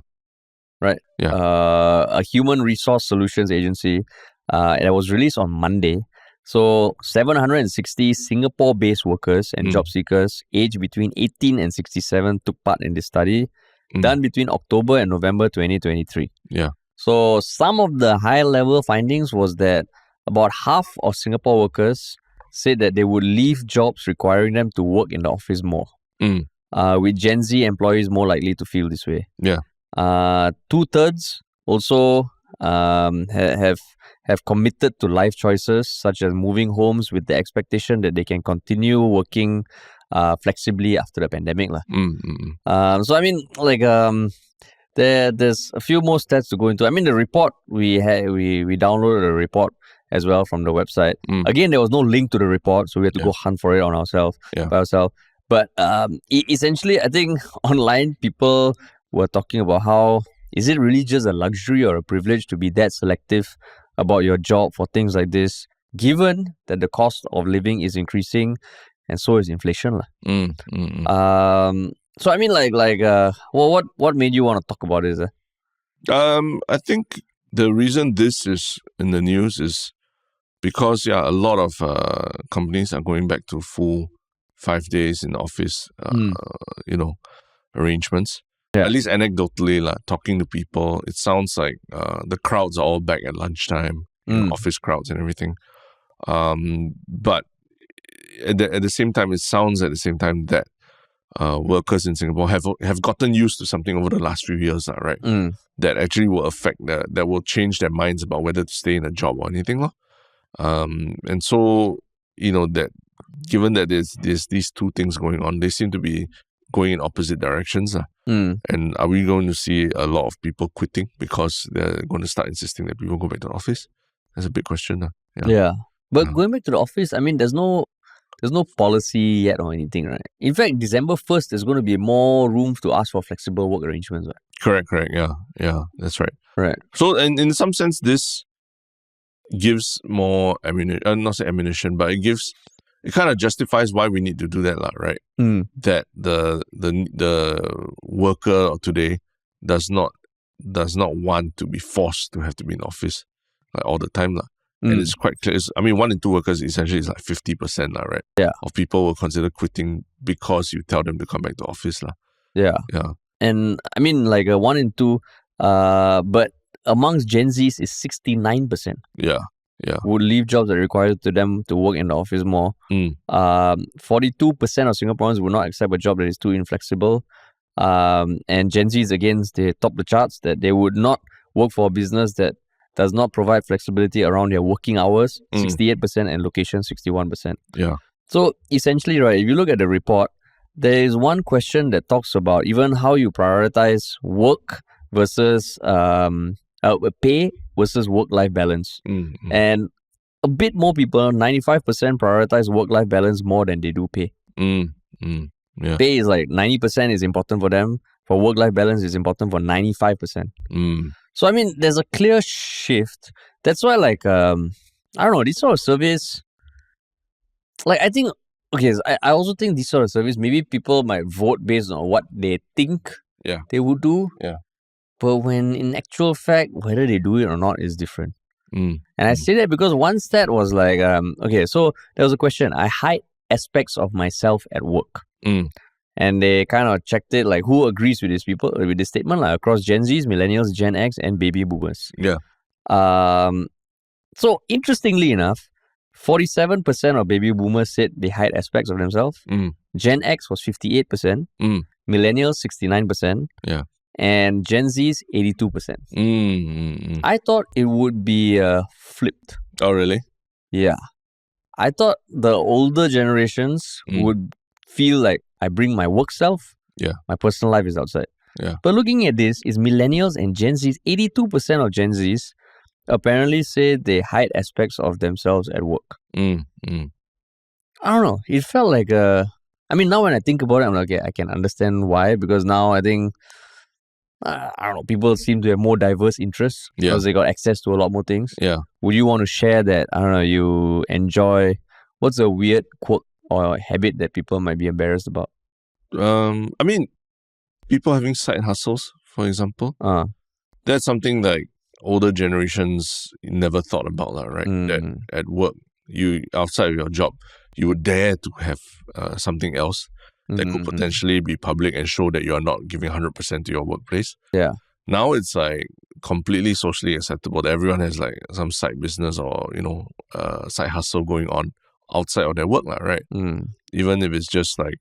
Right? Yeah. A human resource solutions agency. It was released on Monday. So 760 Singapore-based workers and job seekers aged between 18 and 67 took part in this study, done between October and November 2023. Yeah. So some of the high-level findings was that about half of Singapore workers said that they would leave jobs requiring them to work in the office more. With Gen Z employees more likely to feel this way. Yeah. 2/3 also have committed to life choices such as moving homes with the expectation that they can continue working flexibly after the pandemic. So I mean, like there's a few more stats to go into. I mean, the report we downloaded a report as well from the website. Again, there was no link to the report, so we had to go hunt for it on ourselves by ourselves. But essentially, I think online people were talking about how is it really just a luxury or a privilege to be that selective about your job for things like this, given that the cost of living is increasing and so is inflation. So I mean, what made you want to talk about this? I think the reason this is in the news is because a lot of companies are going back to full 5 days in the office, arrangements. Yeah. At least anecdotally, talking to people, it sounds like the crowds are all back at lunchtime, office crowds and everything. But at the same time, it sounds at the same time that workers in Singapore have gotten used to something over the last few years, right? That actually will affect that will change their minds about whether to stay in a job or anything. And so, that given that there's these two things going on, they seem to be going in opposite directions. And are we going to see a lot of people quitting because they're going to start insisting that people go back to the office? That's a big question. But going back to the office, I mean, there's no policy yet or anything, right? In fact, December 1st, there's going to be more room to ask for flexible work arrangements, right? Correct. Yeah, that's right. Right. So, and in some sense, this gives more not say ammunition, but it kind of justifies why we need to do that, right? That the worker of today does not want to be forced to have to be in office all the time, And it's quite clear. 1 in 2 workers essentially is 50%, right? Yeah. Of people will consider quitting because you tell them to come back to office, Yeah. And 1 in 2, but amongst Gen Zs is 69%. Yeah. Would leave jobs that require them to work in the office more. 42% of Singaporeans would not accept a job that is too inflexible. And Gen Zs, again, they top the charts that they would not work for a business that does not provide flexibility around their working hours, 68%, and location, 61%. Yeah. So essentially, right, if you look at the report, there is one question that talks about even how you prioritize work versus pay versus work-life balance. And a bit more people, 95% prioritize work-life balance more than they do pay. Yeah. Pay is 90% is important for them. For work-life balance is important for 95%. So, there's a clear shift. That's why, I don't know, these sort of surveys, I think, I also think these sort of surveys, maybe people might vote based on what they think they would do. Yeah. But when in actual fact, whether they do it or not is different. And I say that because one stat was so there was a question. I hide aspects of myself at work. And they kind of checked it, who agrees with this statement, across Gen Zs, Millennials, Gen X, and Baby Boomers. Yeah. So interestingly enough, 47% of Baby Boomers said they hide aspects of themselves. Gen X was 58%. Millennials 69%. Yeah. And Gen Z's 82%. I thought it would be flipped. Oh, really? Yeah. I thought the older generations would feel like I bring my work self. Yeah. My personal life is outside. Yeah. But looking at this, is millennials and Gen Zs, 82% of Gen Zs apparently say they hide aspects of themselves at work. I don't know. It felt like now when I think about it, I'm like, okay, I can understand why, because now I think I don't know, people seem to have more diverse interests because they got access to a lot more things. Yeah. Would you want to share that, I don't know, you enjoy, what's a weird quirk or habit that people might be embarrassed about? People having side hustles, for example. That's something like older generations never thought about, right? That at work, you outside of your job, you would dare to have something else that could potentially be public and show that you are not giving 100% to your workplace. Yeah. Now it's completely socially acceptable that everyone has like some side business or, side hustle going on outside of their work, right? Even if it's just like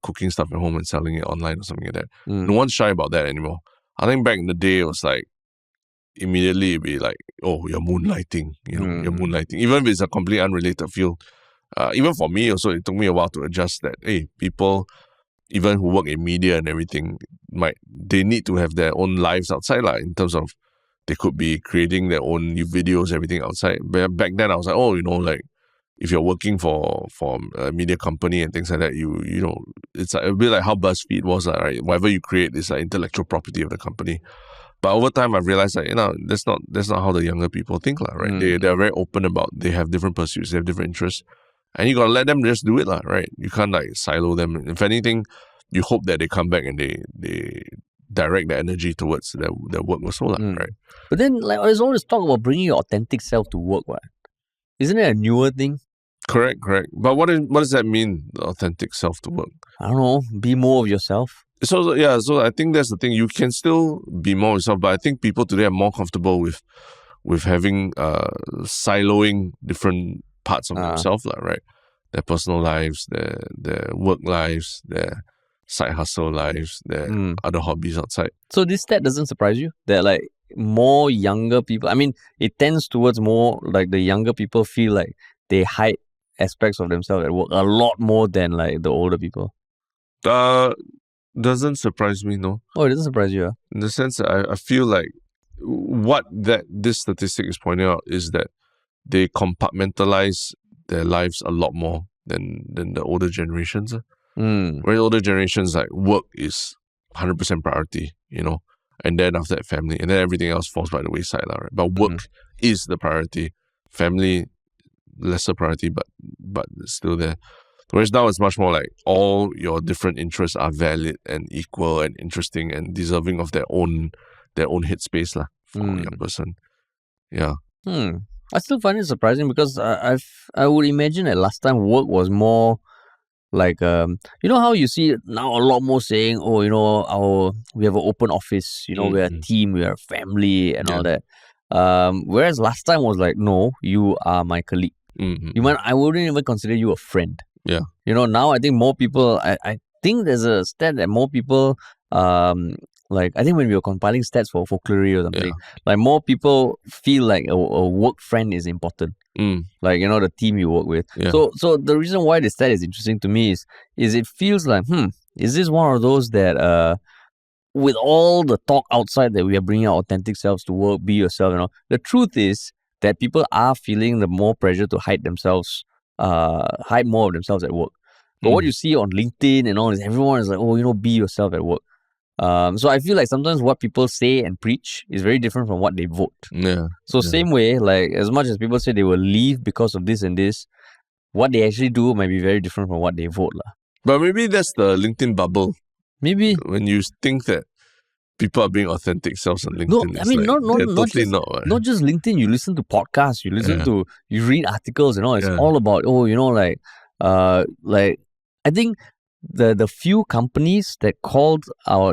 cooking stuff at home and selling it online or something like that. No one's shy about that anymore. I think back in the day, it was like, immediately it'd be like, oh, you're moonlighting, you're moonlighting. Even if it's a completely unrelated field. Even for me also, it took me a while to adjust that, hey, people, even who work in media and everything, they need to have their own lives outside, in terms of they could be creating their own new videos, everything outside. But back then I was like, oh, like, if you're working for a media company and things like that, you know, it's like, a bit like how BuzzFeed was, right? Whatever you create is like intellectual property of the company. But over time, I've realized that, that's not how the younger people think, right? They're very open about, they have different pursuits, they have different interests, and you gotta let them just do it, right? You can't like silo them. If anything, you hope that they come back and they direct their energy towards their work also, right? But then, like, there's always talk about bringing your authentic self to work, right? Isn't it a newer thing? Correct. But what does that mean, the authentic self to work? I don't know. Be more of yourself. So I think that's the thing. You can still be more yourself, but I think people today are more comfortable with having siloing different parts of themselves, right? Their personal lives, their work lives, their side hustle lives, their other hobbies outside. So this stat doesn't surprise you? That like more younger people, I mean, it tends towards more like the younger people feel like they hide aspects of themselves at work a lot more than like the older people. Doesn't surprise me, no. Oh, it doesn't surprise you, In the sense that I feel like what this statistic is pointing out is that they compartmentalize their lives a lot more than the older generations. Where older generations, like, work is 100% priority, and then after that, family, and then everything else falls by the wayside, right? But work is the priority, family lesser priority, but still there. Whereas now it's much more like all your different interests are valid and equal and interesting and deserving of their own headspace for a young person. Yeah. I still find it surprising because I would imagine that last time work was more like how you see now a lot more saying, oh, we have an open office, we're a team, we're a family and all that. Whereas last time was like, no, you are my colleague. I wouldn't even consider you a friend. Yeah. Now I think more people, I think there's a stat that more people, like I think when we were compiling stats for Folklory or something, like more people feel like a work friend is important. Like, the team you work with. Yeah. So the reason why the stat is interesting to me is it feels like, is this one of those that, with all the talk outside that we are bringing our authentic selves to work, be yourself, the truth is that people are feeling the more pressure to hide more of themselves at work. But what you see on LinkedIn and all this, everyone is like, oh, be yourself at work. So I feel like sometimes what people say and preach is very different from what they vote. Yeah. So same way, like as much as people say they will leave because of this and this, what they actually do might be very different from what they vote. But maybe that's the LinkedIn bubble. Maybe. When you think that people are being authentic selves on LinkedIn. No, I mean, not just LinkedIn. You listen to podcasts, you read articles and all. It's all about, I think the few companies that called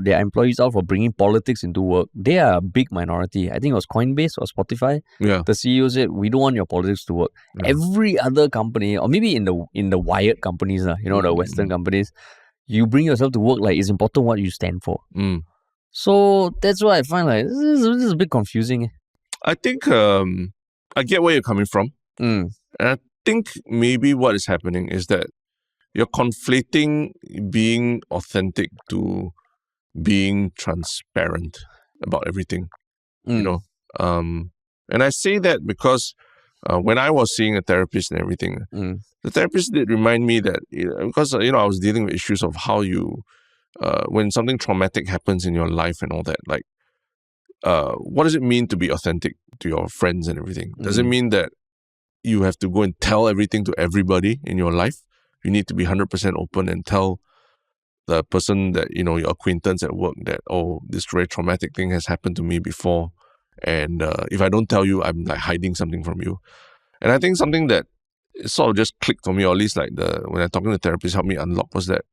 their employees out for bringing politics into work, they are a big minority. I think it was Coinbase or Spotify. Yeah. The CEO said, we don't want your politics to work. Yeah. Every other company, or maybe in the wired companies, the Western companies, you bring yourself to work like it's important what you stand for. So that's why I find like this is a bit confusing. I think I get where you're coming from. And I think maybe what is happening is that you're conflating being authentic to being transparent about everything. And I say that because when I was seeing a therapist and everything, the therapist did remind me that, because I was dealing with issues of how you when something traumatic happens in your life and all that, like, what does it mean to be authentic to your friends and everything? Does it mean that you have to go and tell everything to everybody in your life? You need to be 100% open and tell the person that, your acquaintance at work that, oh, this very traumatic thing has happened to me before. And if I don't tell you, I'm like hiding something from you. And I think something that sort of just clicked for me, or at least like when I'm talking to therapists helped me unlock, was that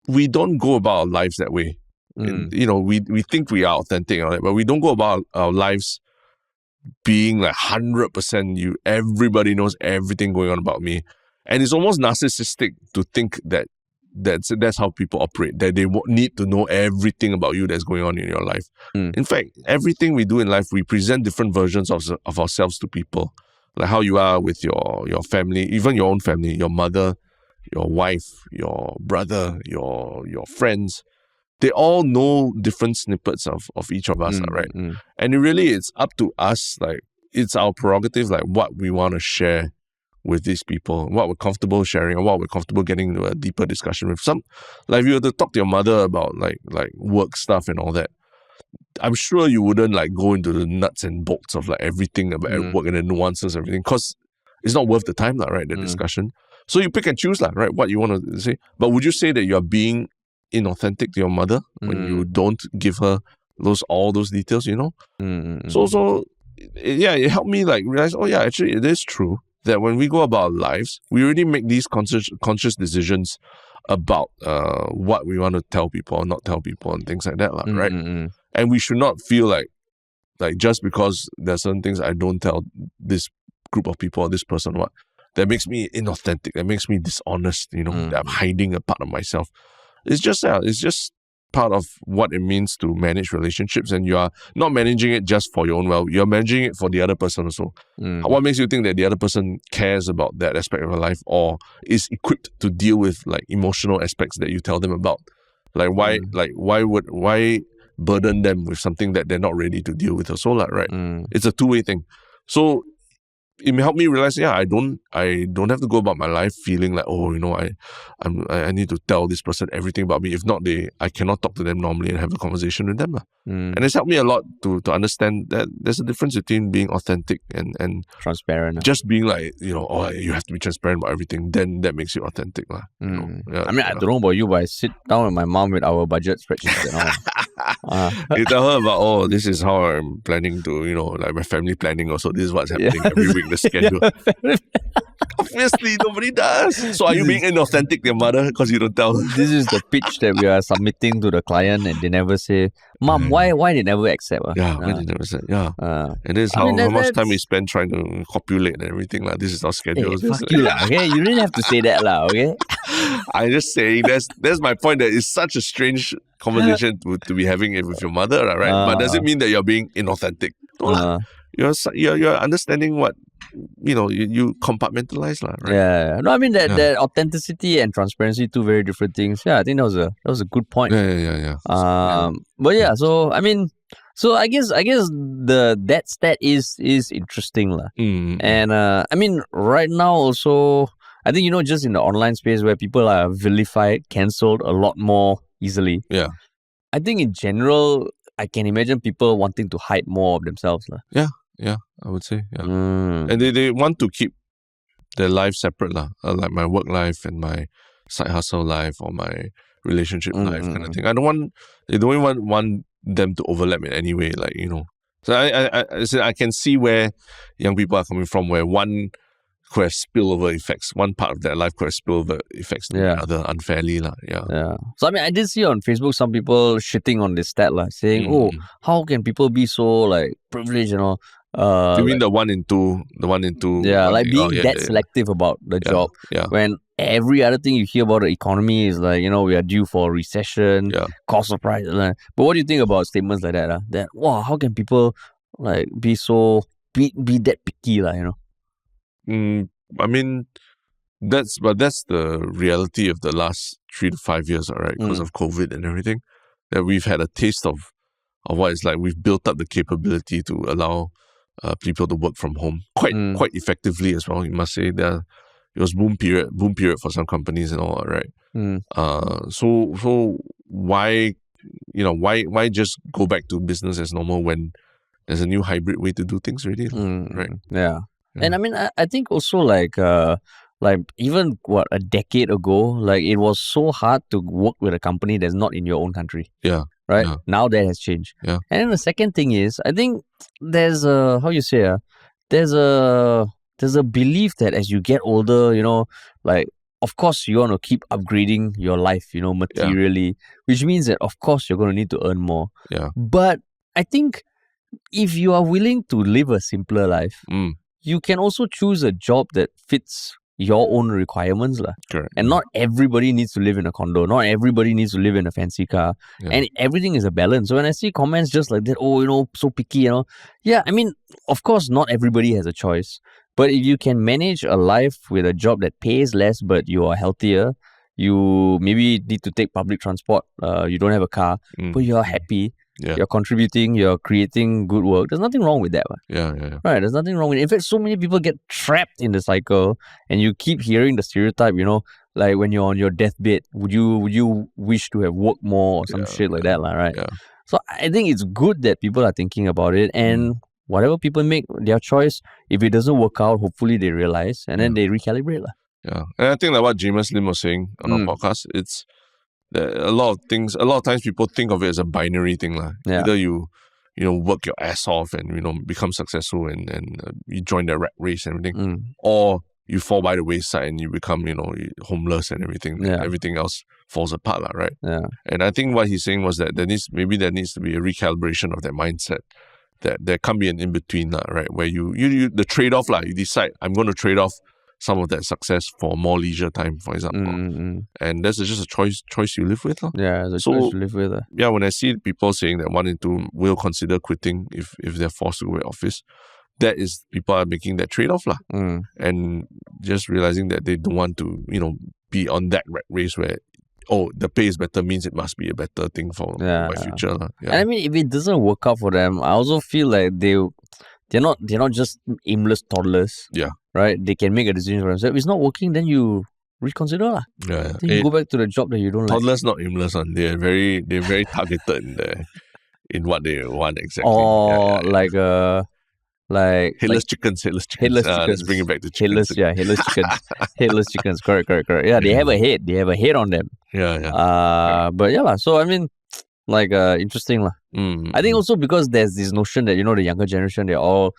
we don't go about our lives that way. And, we think we are authentic, but we don't go about our lives being like 100% everybody knows everything going on about me. And it's almost narcissistic to think that that's how people operate, that they need to know everything about you that's going on in your life. In fact, everything we do in life, we present different versions of ourselves to people. Like how you are with your family, even your own family, your mother, your wife, your brother, your friends. They all know different snippets of each of us, right? And it's up to us, like it's our prerogative, like what we want to share with these people, what we're comfortable sharing, and what we're comfortable getting into a deeper discussion with. Like if you were to talk to your mother about like work stuff and all that, I'm sure you wouldn't like go into the nuts and bolts of like everything about work and the nuances, everything, because it's not worth the time, right? The discussion. So you pick and choose, right? What you want to say. But would you say that you're being inauthentic to your mother when you don't give her all those details? So it helped me like realize, actually it is true that when we go about our lives, we already make these conscious decisions about what we want to tell people or not tell people and things like that, right? And we should not feel like just because there's certain things I don't tell this group of people or this person that makes me inauthentic, that makes me dishonest, that I'm hiding a part of myself. It's just part of what it means to manage relationships, and you are not managing it just for your own you're managing it for the other person also. What makes you think that the other person cares about that aspect of your life or is equipped to deal with like emotional aspects that you tell them about? Like why burden them with something that they're not ready to deal with also, right? It's a two-way thing. So it helped me realize, I don't have to go about my life feeling like, I need to tell this person everything about me. If not, I cannot talk to them normally and have a conversation with them. And it's helped me a lot to understand that there's a difference between being authentic and transparent. Just being like, you have to be transparent about everything. Then that makes you authentic. I don't know about you, but I sit down with my mom with our budget spreadsheets and all. You tell her about, this is how I'm planning to, like my family planning also. This is what's happening every week, the schedule. Obviously, nobody does. So are you being inauthentic to your mother because you don't tell her? This is the pitch that we are submitting to the client and they never say, Mom, why they never accept? Why they never accept? And this is how much time we spend trying to copulate and everything. This is our schedule. Hey, fuck you, okay? You didn't have to say that, okay? I'm just saying, that's my point, that it's such a strange conversation to be having it with your mother, right? But does it mean that you're being inauthentic? No, you're understanding what you compartmentalize, right? Yeah. No, I mean that authenticity and transparency, two very different things. Yeah, I think that was a good point. Yeah. But so I mean, so I guess that stat is interesting, lah. And I mean, right now also, I think just in the online space where people are vilified, cancelled a lot more easily. Yeah. I think in general, I can imagine people wanting to hide more of themselves, lah. Yeah, I would say. Yeah. And they want to keep their life separate, like my work life and my side hustle life or my relationship life kind of thing. They don't even want them to overlap in any way, So I can see where young people are coming from, where one could have spillover effects. One part of their life could have spillover effects to the other unfairly. Yeah. So I mean, I did see on Facebook some people shitting on this stat, saying, how can people be so privileged and all? You mean the 1 in 2? The 1 in 2. Yeah, being selective about the job. Yeah. When every other thing you hear about the economy is we are due for a recession, cost of price. But what do you think about statements like that? That, how can people be so, be that picky, I mean, that's the reality of the last 3 to 5 years, right? Because of COVID and everything, that we've had a taste of what it's like. We've built up the capability to allow people to work from home quite effectively as well. You must say that it was boom period for some companies and all, right? So why just go back to business as normal when there's a new hybrid way to do things already, right? Yeah. And I mean, I think also even a decade ago, it was so hard to work with a company that's not in your own country. Yeah. Right? Yeah. Now that has changed. Yeah. And then the second thing is, I think there's there's a belief that as you get older, of course, you want to keep upgrading your life, materially, which means that, of course, you're going to need to earn more. Yeah. But I think if you are willing to live a simpler life, you can also choose a job that fits your own requirements. Correct. And not everybody needs to live in a condo. Not everybody needs to live in a fancy car. Yeah. And everything is a balance. So when I see comments just like that, so picky, yeah, I mean, of course, not everybody has a choice. But if you can manage a life with a job that pays less, but you are healthier, you maybe need to take public transport, you don't have a car, but you are happy, you're contributing, you're creating good work, there's nothing wrong with that. Yeah. Right, there's nothing wrong with it. In fact, so many people get trapped in the cycle, and you keep hearing the stereotype, like when you're on your deathbed, would you wish to have worked more or some shit like that, right? Yeah. So I think it's good that people are thinking about it, and whatever people make their choice, if it doesn't work out, hopefully they realize and then they recalibrate. Yeah. And I think like what James Lim was saying on our podcast, it's a lot of times people think of it as a binary thing. Yeah. Either you work your ass off and become successful and you join the rat race and everything, or you fall by the wayside and you become homeless and everything. Yeah. Everything else falls apart, right? Yeah. And I think what he's saying was that there needs to be a recalibration of that mindset. That there can't be an in-between, right? Where you the trade-off, you decide, I'm going to trade off some of that success for more leisure time, for example. And that's just a choice you live with. Yeah, it's a choice you live with. Yeah, when I see people saying that 1 in 2 will consider quitting if they're forced to go to office, that is people are making that trade-off. And just realizing that they don't want to, be on that rat race where the pay is better means it must be a better thing for my future. And I mean, if it doesn't work out for them, I also feel like they're not just aimless toddlers. Yeah. Right? They can make a decision for themselves. If it's not working, then you reconsider. Yeah. Then you go back to the job that you don't like. Toddlers not aimless. They're very targeted in what they want exactly. Or like headless chickens. Let's bring it back to chickens. Headless chickens. Headless chickens. Correct. Yeah, they have a head. They have a head on them. Yeah. But yeah, so I mean, interesting. I think also because there's this notion that, the younger generation, they're all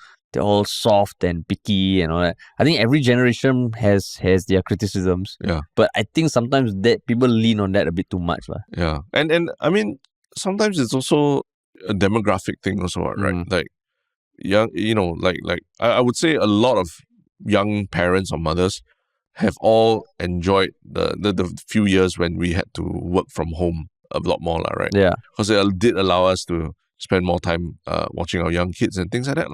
soft and picky and all that. I think every generation has their criticisms. Yeah. But I think sometimes that people lean on that a bit too much. Yeah. And I mean, sometimes it's also a demographic thing also, right? Like young, I would say a lot of young parents or mothers have all enjoyed the few years when we had to work from home a lot more, right? Yeah. Because it did allow us to spend more time watching our young kids and things like that.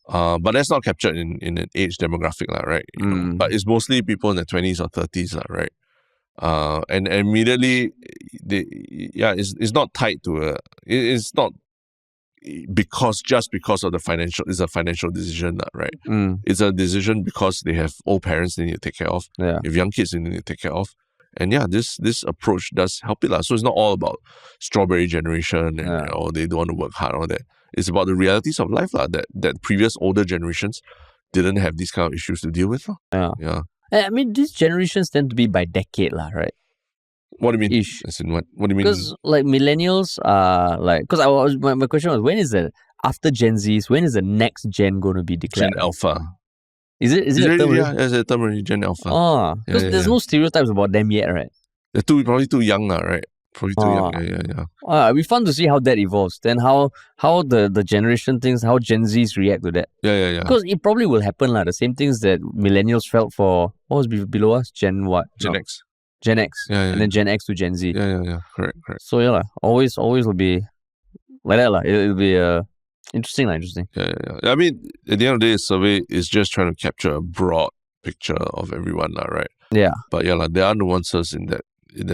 But that's not captured in an age demographic, right? But it's mostly people in their 20s or 30s, right? And immediately, it's not tied to it's not just because of it's a financial decision, right? It's a decision because they have old parents they need to take care of. Yeah. If young kids they need to take care of. And this approach does help it. So it's not all about strawberry generation and or they don't want to work hard or that. It's about the realities of life that previous older generations didn't have these kind of issues to deal with. Yeah. I mean, these generations tend to be by decade, right? What do you mean? Ish. As in what do you mean? Because millennials are because my question was, when is after Gen Zs, when is the next gen going to be declared? Gen Alpha. Is it a term? Yeah, it's a term already, Gen Alpha. Because there's no stereotypes about them yet, right? They're probably too young, right? Probably too young. Yeah. It'd be fun to see how that evolves. Then how the generation things, how Gen Zs react to that. Yeah. Because it probably will happen, the same things that millennials felt for, what was below us? Gen what? Gen X. Gen X. Yeah. And then Gen X to Gen Z. Yeah. Correct. So always will be like that. It'll be interesting. Yeah. I mean, at the end of the day, the survey is just trying to capture a broad picture of everyone, right? Yeah. But there are nuances in that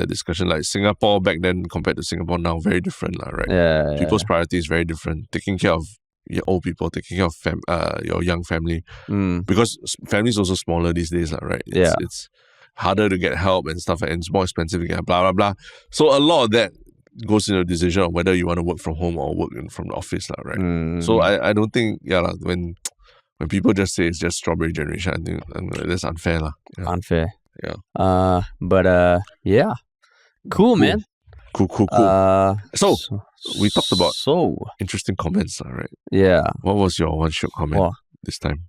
discussion. Like Singapore back then compared to Singapore now, very different, right? Yeah. People's priority is very different. Taking care of your old people, taking care of your young family, because family is also smaller these days, right? It's harder to get help and stuff, and it's more expensive to get blah blah blah. So a lot of that goes into the decision of whether you want to work from home or work from the office, right? So I don't think when people just say it's just strawberry generation, I think that's unfair, Yeah. Unfair. Yeah. But yeah, cool, man. Cool. So we talked about interesting comments, right? Yeah. What was your one Shiok comment this time?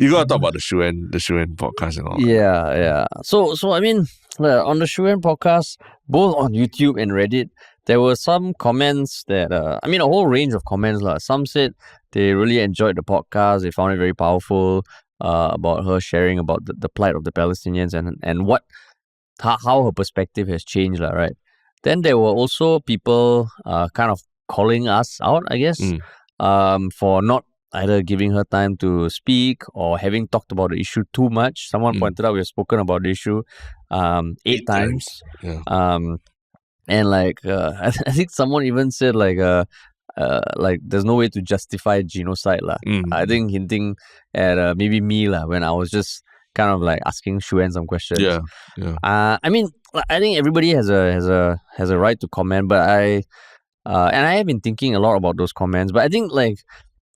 You gotta talk about the Shuen podcast and all. Yeah. So I mean, on the Shuen podcast, both on YouTube and Reddit, there were some comments that a whole range of comments lah. Some said they really enjoyed the podcast. They found it very powerful. About her sharing about the plight of the Palestinians and how her perspective has changed, lah, right? Then there were also people kind of calling us out, I guess, for not either giving her time to speak or having talked about the issue too much. Someone pointed out we have spoken about the issue 8 times. Yeah. And I think someone even said there's no way to justify genocide lah. I think hinting at maybe me lah when I was just kind of like asking Shuen some questions. Yeah. I think everybody has a right to comment, but I have been thinking a lot about those comments. But I think like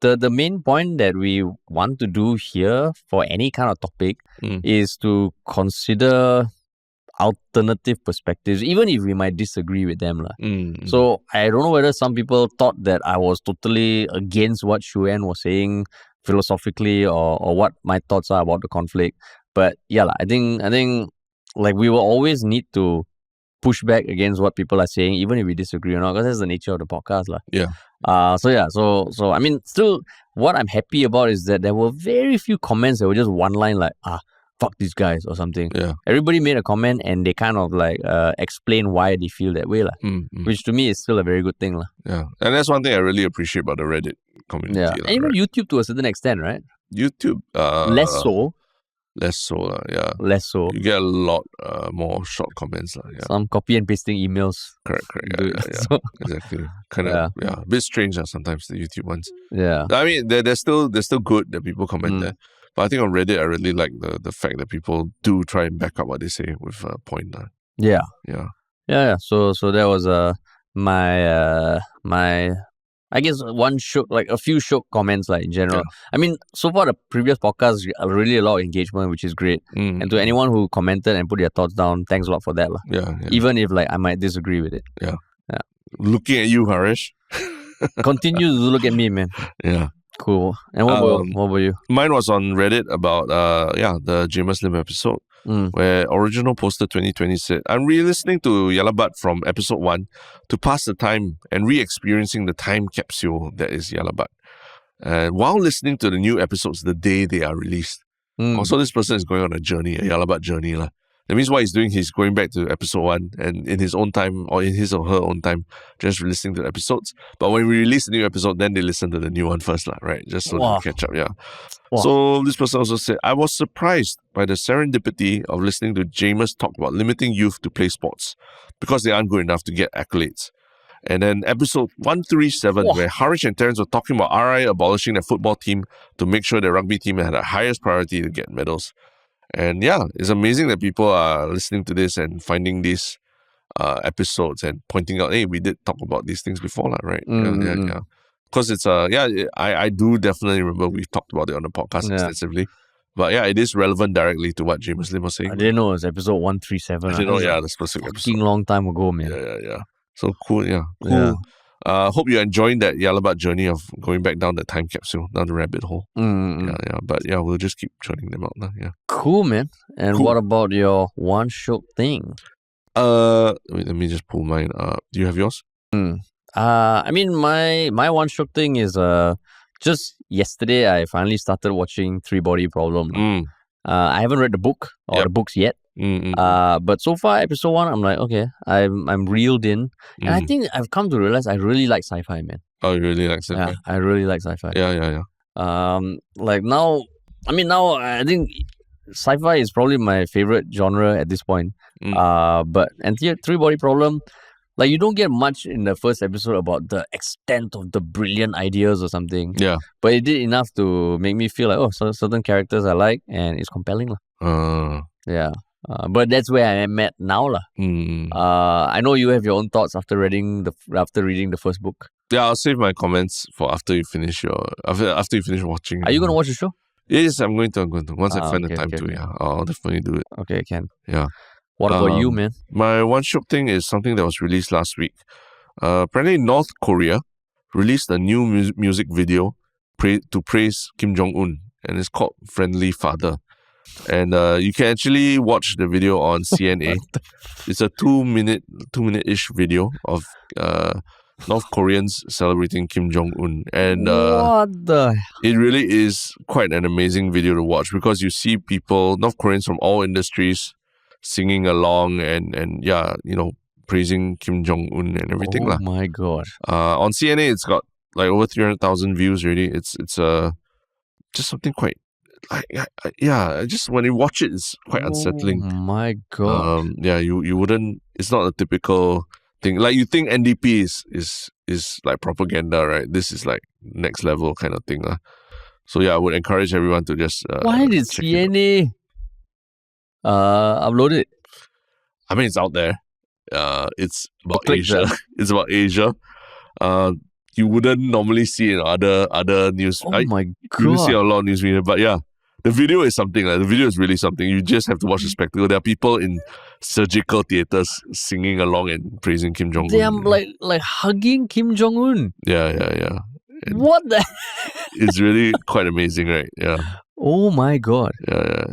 the main point that we want to do here for any kind of topic is to consider alternative perspectives, even if we might disagree with them. So I don't know whether some people thought that I was totally against what Shuen was saying philosophically or what my thoughts are about the conflict. But yeah, I think like we will always need to push back against what people are saying, even if we disagree or not, because that's the nature of the podcast. Yeah. So I mean, still, what I'm happy about is that there were very few comments that were just one line like, fuck these guys or something. Yeah. Everybody made a comment and they kind of like explain why they feel that way. Which to me is still a very good thing. Yeah. And that's one thing I really appreciate about the Reddit community. Yeah. And even YouTube to a certain extent, right? YouTube. Less so. Less so, yeah. Less so. You get a lot more short comments. Yeah. Some copy and pasting emails. Correct. Yeah. So, exactly. Kind of, a bit strange sometimes, the YouTube ones. Yeah. I mean, they're still good that people comment there. But I think on Reddit, I really like the fact that people do try and back up what they say with a point. Yeah. So that was my I guess a few Shiok comments in general. Yeah. I mean, so far the previous podcast really a lot of engagement, which is great. And to anyone who commented and put their thoughts down, thanks a lot for that. Yeah. Even if I might disagree with it. Yeah. Looking at you, Harish. Continue to look at me, man. Yeah. Cool. And what about you? Mine was on Reddit about the Jamus Lim episode, where Original Poster 2020 said, I'm re-listening to Yalabat from episode 1 to pass the time and re-experiencing the time capsule that is Yalabat. While listening to the new episodes the day they are released. Also, this person is going on a journey, a Yalabat journey. That means what he's going back to episode 1 and in his own time or in his or her own time, just listening to the episodes. But when we release the new episode, then they listen to the new one first, right? Just so they catch up, yeah. Wow. So this person also said, I was surprised by the serendipity of listening to Jamus talk about limiting youth to play sports because they aren't good enough to get accolades. And then episode 137, where Harish and Terence were talking about RI abolishing their football team to make sure their rugby team had the highest priority to get medals. And it's amazing that people are listening to this and finding these episodes and pointing out, hey, we did talk about these things before, right? Yeah. Because it's, I do definitely remember we've talked about it on the podcast extensively. But it is relevant directly to what Jamus Lim was saying. I didn't know it was episode 137. I didn't know, the specific episode. Long time ago, man. Yeah. So cool, Cool. Yeah. Hope you're enjoying that Yalabat journey of going back down the time capsule, down the rabbit hole. But we'll just keep churning them out now. Yeah. Cool, man. And what about your one Shiok thing? Let me just pull mine up. Do you have yours? I mean, my one Shiok thing is just yesterday I finally started watching Three Body Problem. I haven't read the book or the books yet. But so far, episode 1, I'm like, okay, I'm reeled in. And I think I've come to realize I really like sci-fi, man. Oh, you really like sci-fi? Yeah, I really like sci-fi. Yeah. Now I think sci-fi is probably my favorite genre at this point. But Three Body Problem, you don't get much in the first episode about the extent of the brilliant ideas or something. Yeah. But it did enough to make me feel like, certain characters I like and it's compelling. Yeah. But that's where I am at now. I know you have your own thoughts after reading the first book. Yeah, I'll save my comments for after you finish watching. Are you going to watch the show? Yes, I'm going to. Once I find the time to, I'll definitely do it. Okay, I can. Yeah. What about you, man? My one Shiok thing is something that was released last week. Apparently, North Korea released a new music video to praise Kim Jong-un and it's called Friendly Father. And you can actually watch the video on CNA. It's a 2-minute-ish video of North Koreans celebrating Kim Jong-un. And it really is quite an amazing video to watch because you see people, North Koreans from all industries, singing along and praising Kim Jong-un and everything. Oh my God. On CNA, it's got like over 300,000 views already. It's just something quite... just when you watch it, it's quite unsettling. Oh my God. You wouldn't... It's not a typical thing. Like, you think NDP is like propaganda, right? This is like next level kind of thing. So I would encourage everyone to just... Why did CNA upload it? I mean, it's out there. It's about Asia. It's about Asia. You wouldn't normally see in other news. Oh my God. You don't see a lot of news media, but the video is something. Like, the video is really something. You just have to watch the spectacle. There are people in surgical theaters singing along and praising Kim Jong-un. They are like hugging Kim Jong-un. Yeah. And what the? It's really quite amazing, right? Yeah. Oh my God. Yeah.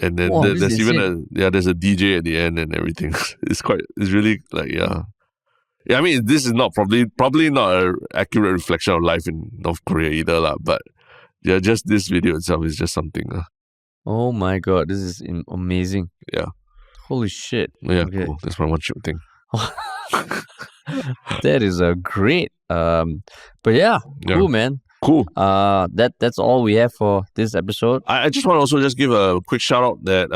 And then there's even there's a DJ at the end and everything. It's really like, yeah. I mean, this is probably not an accurate reflection of life in North Korea either, but just this video itself is just something. Oh my God, this is amazing. Yeah. Holy shit. Yeah, okay. Cool. That's my one Shiok thing. That is great. But cool, man. Cool. That's all we have for this episode. I just want to also just give a quick shout out that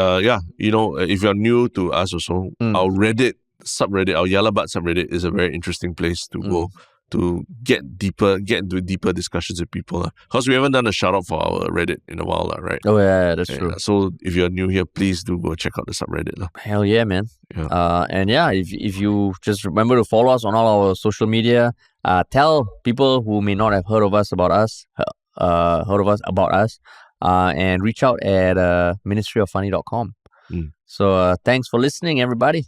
if you're new to us also, our Reddit subreddit, our Yalabat subreddit is a very interesting place to go to get into deeper discussions with people. Because we haven't done a shout out for our Reddit in a while, right? Oh yeah, that's true. So if you're new here, please do go check out the subreddit. Hell yeah, man. Yeah. If you just remember to follow us on all our social media, tell people who may not have heard of us about us, and reach out at ministryoffunny.com. So thanks for listening, everybody.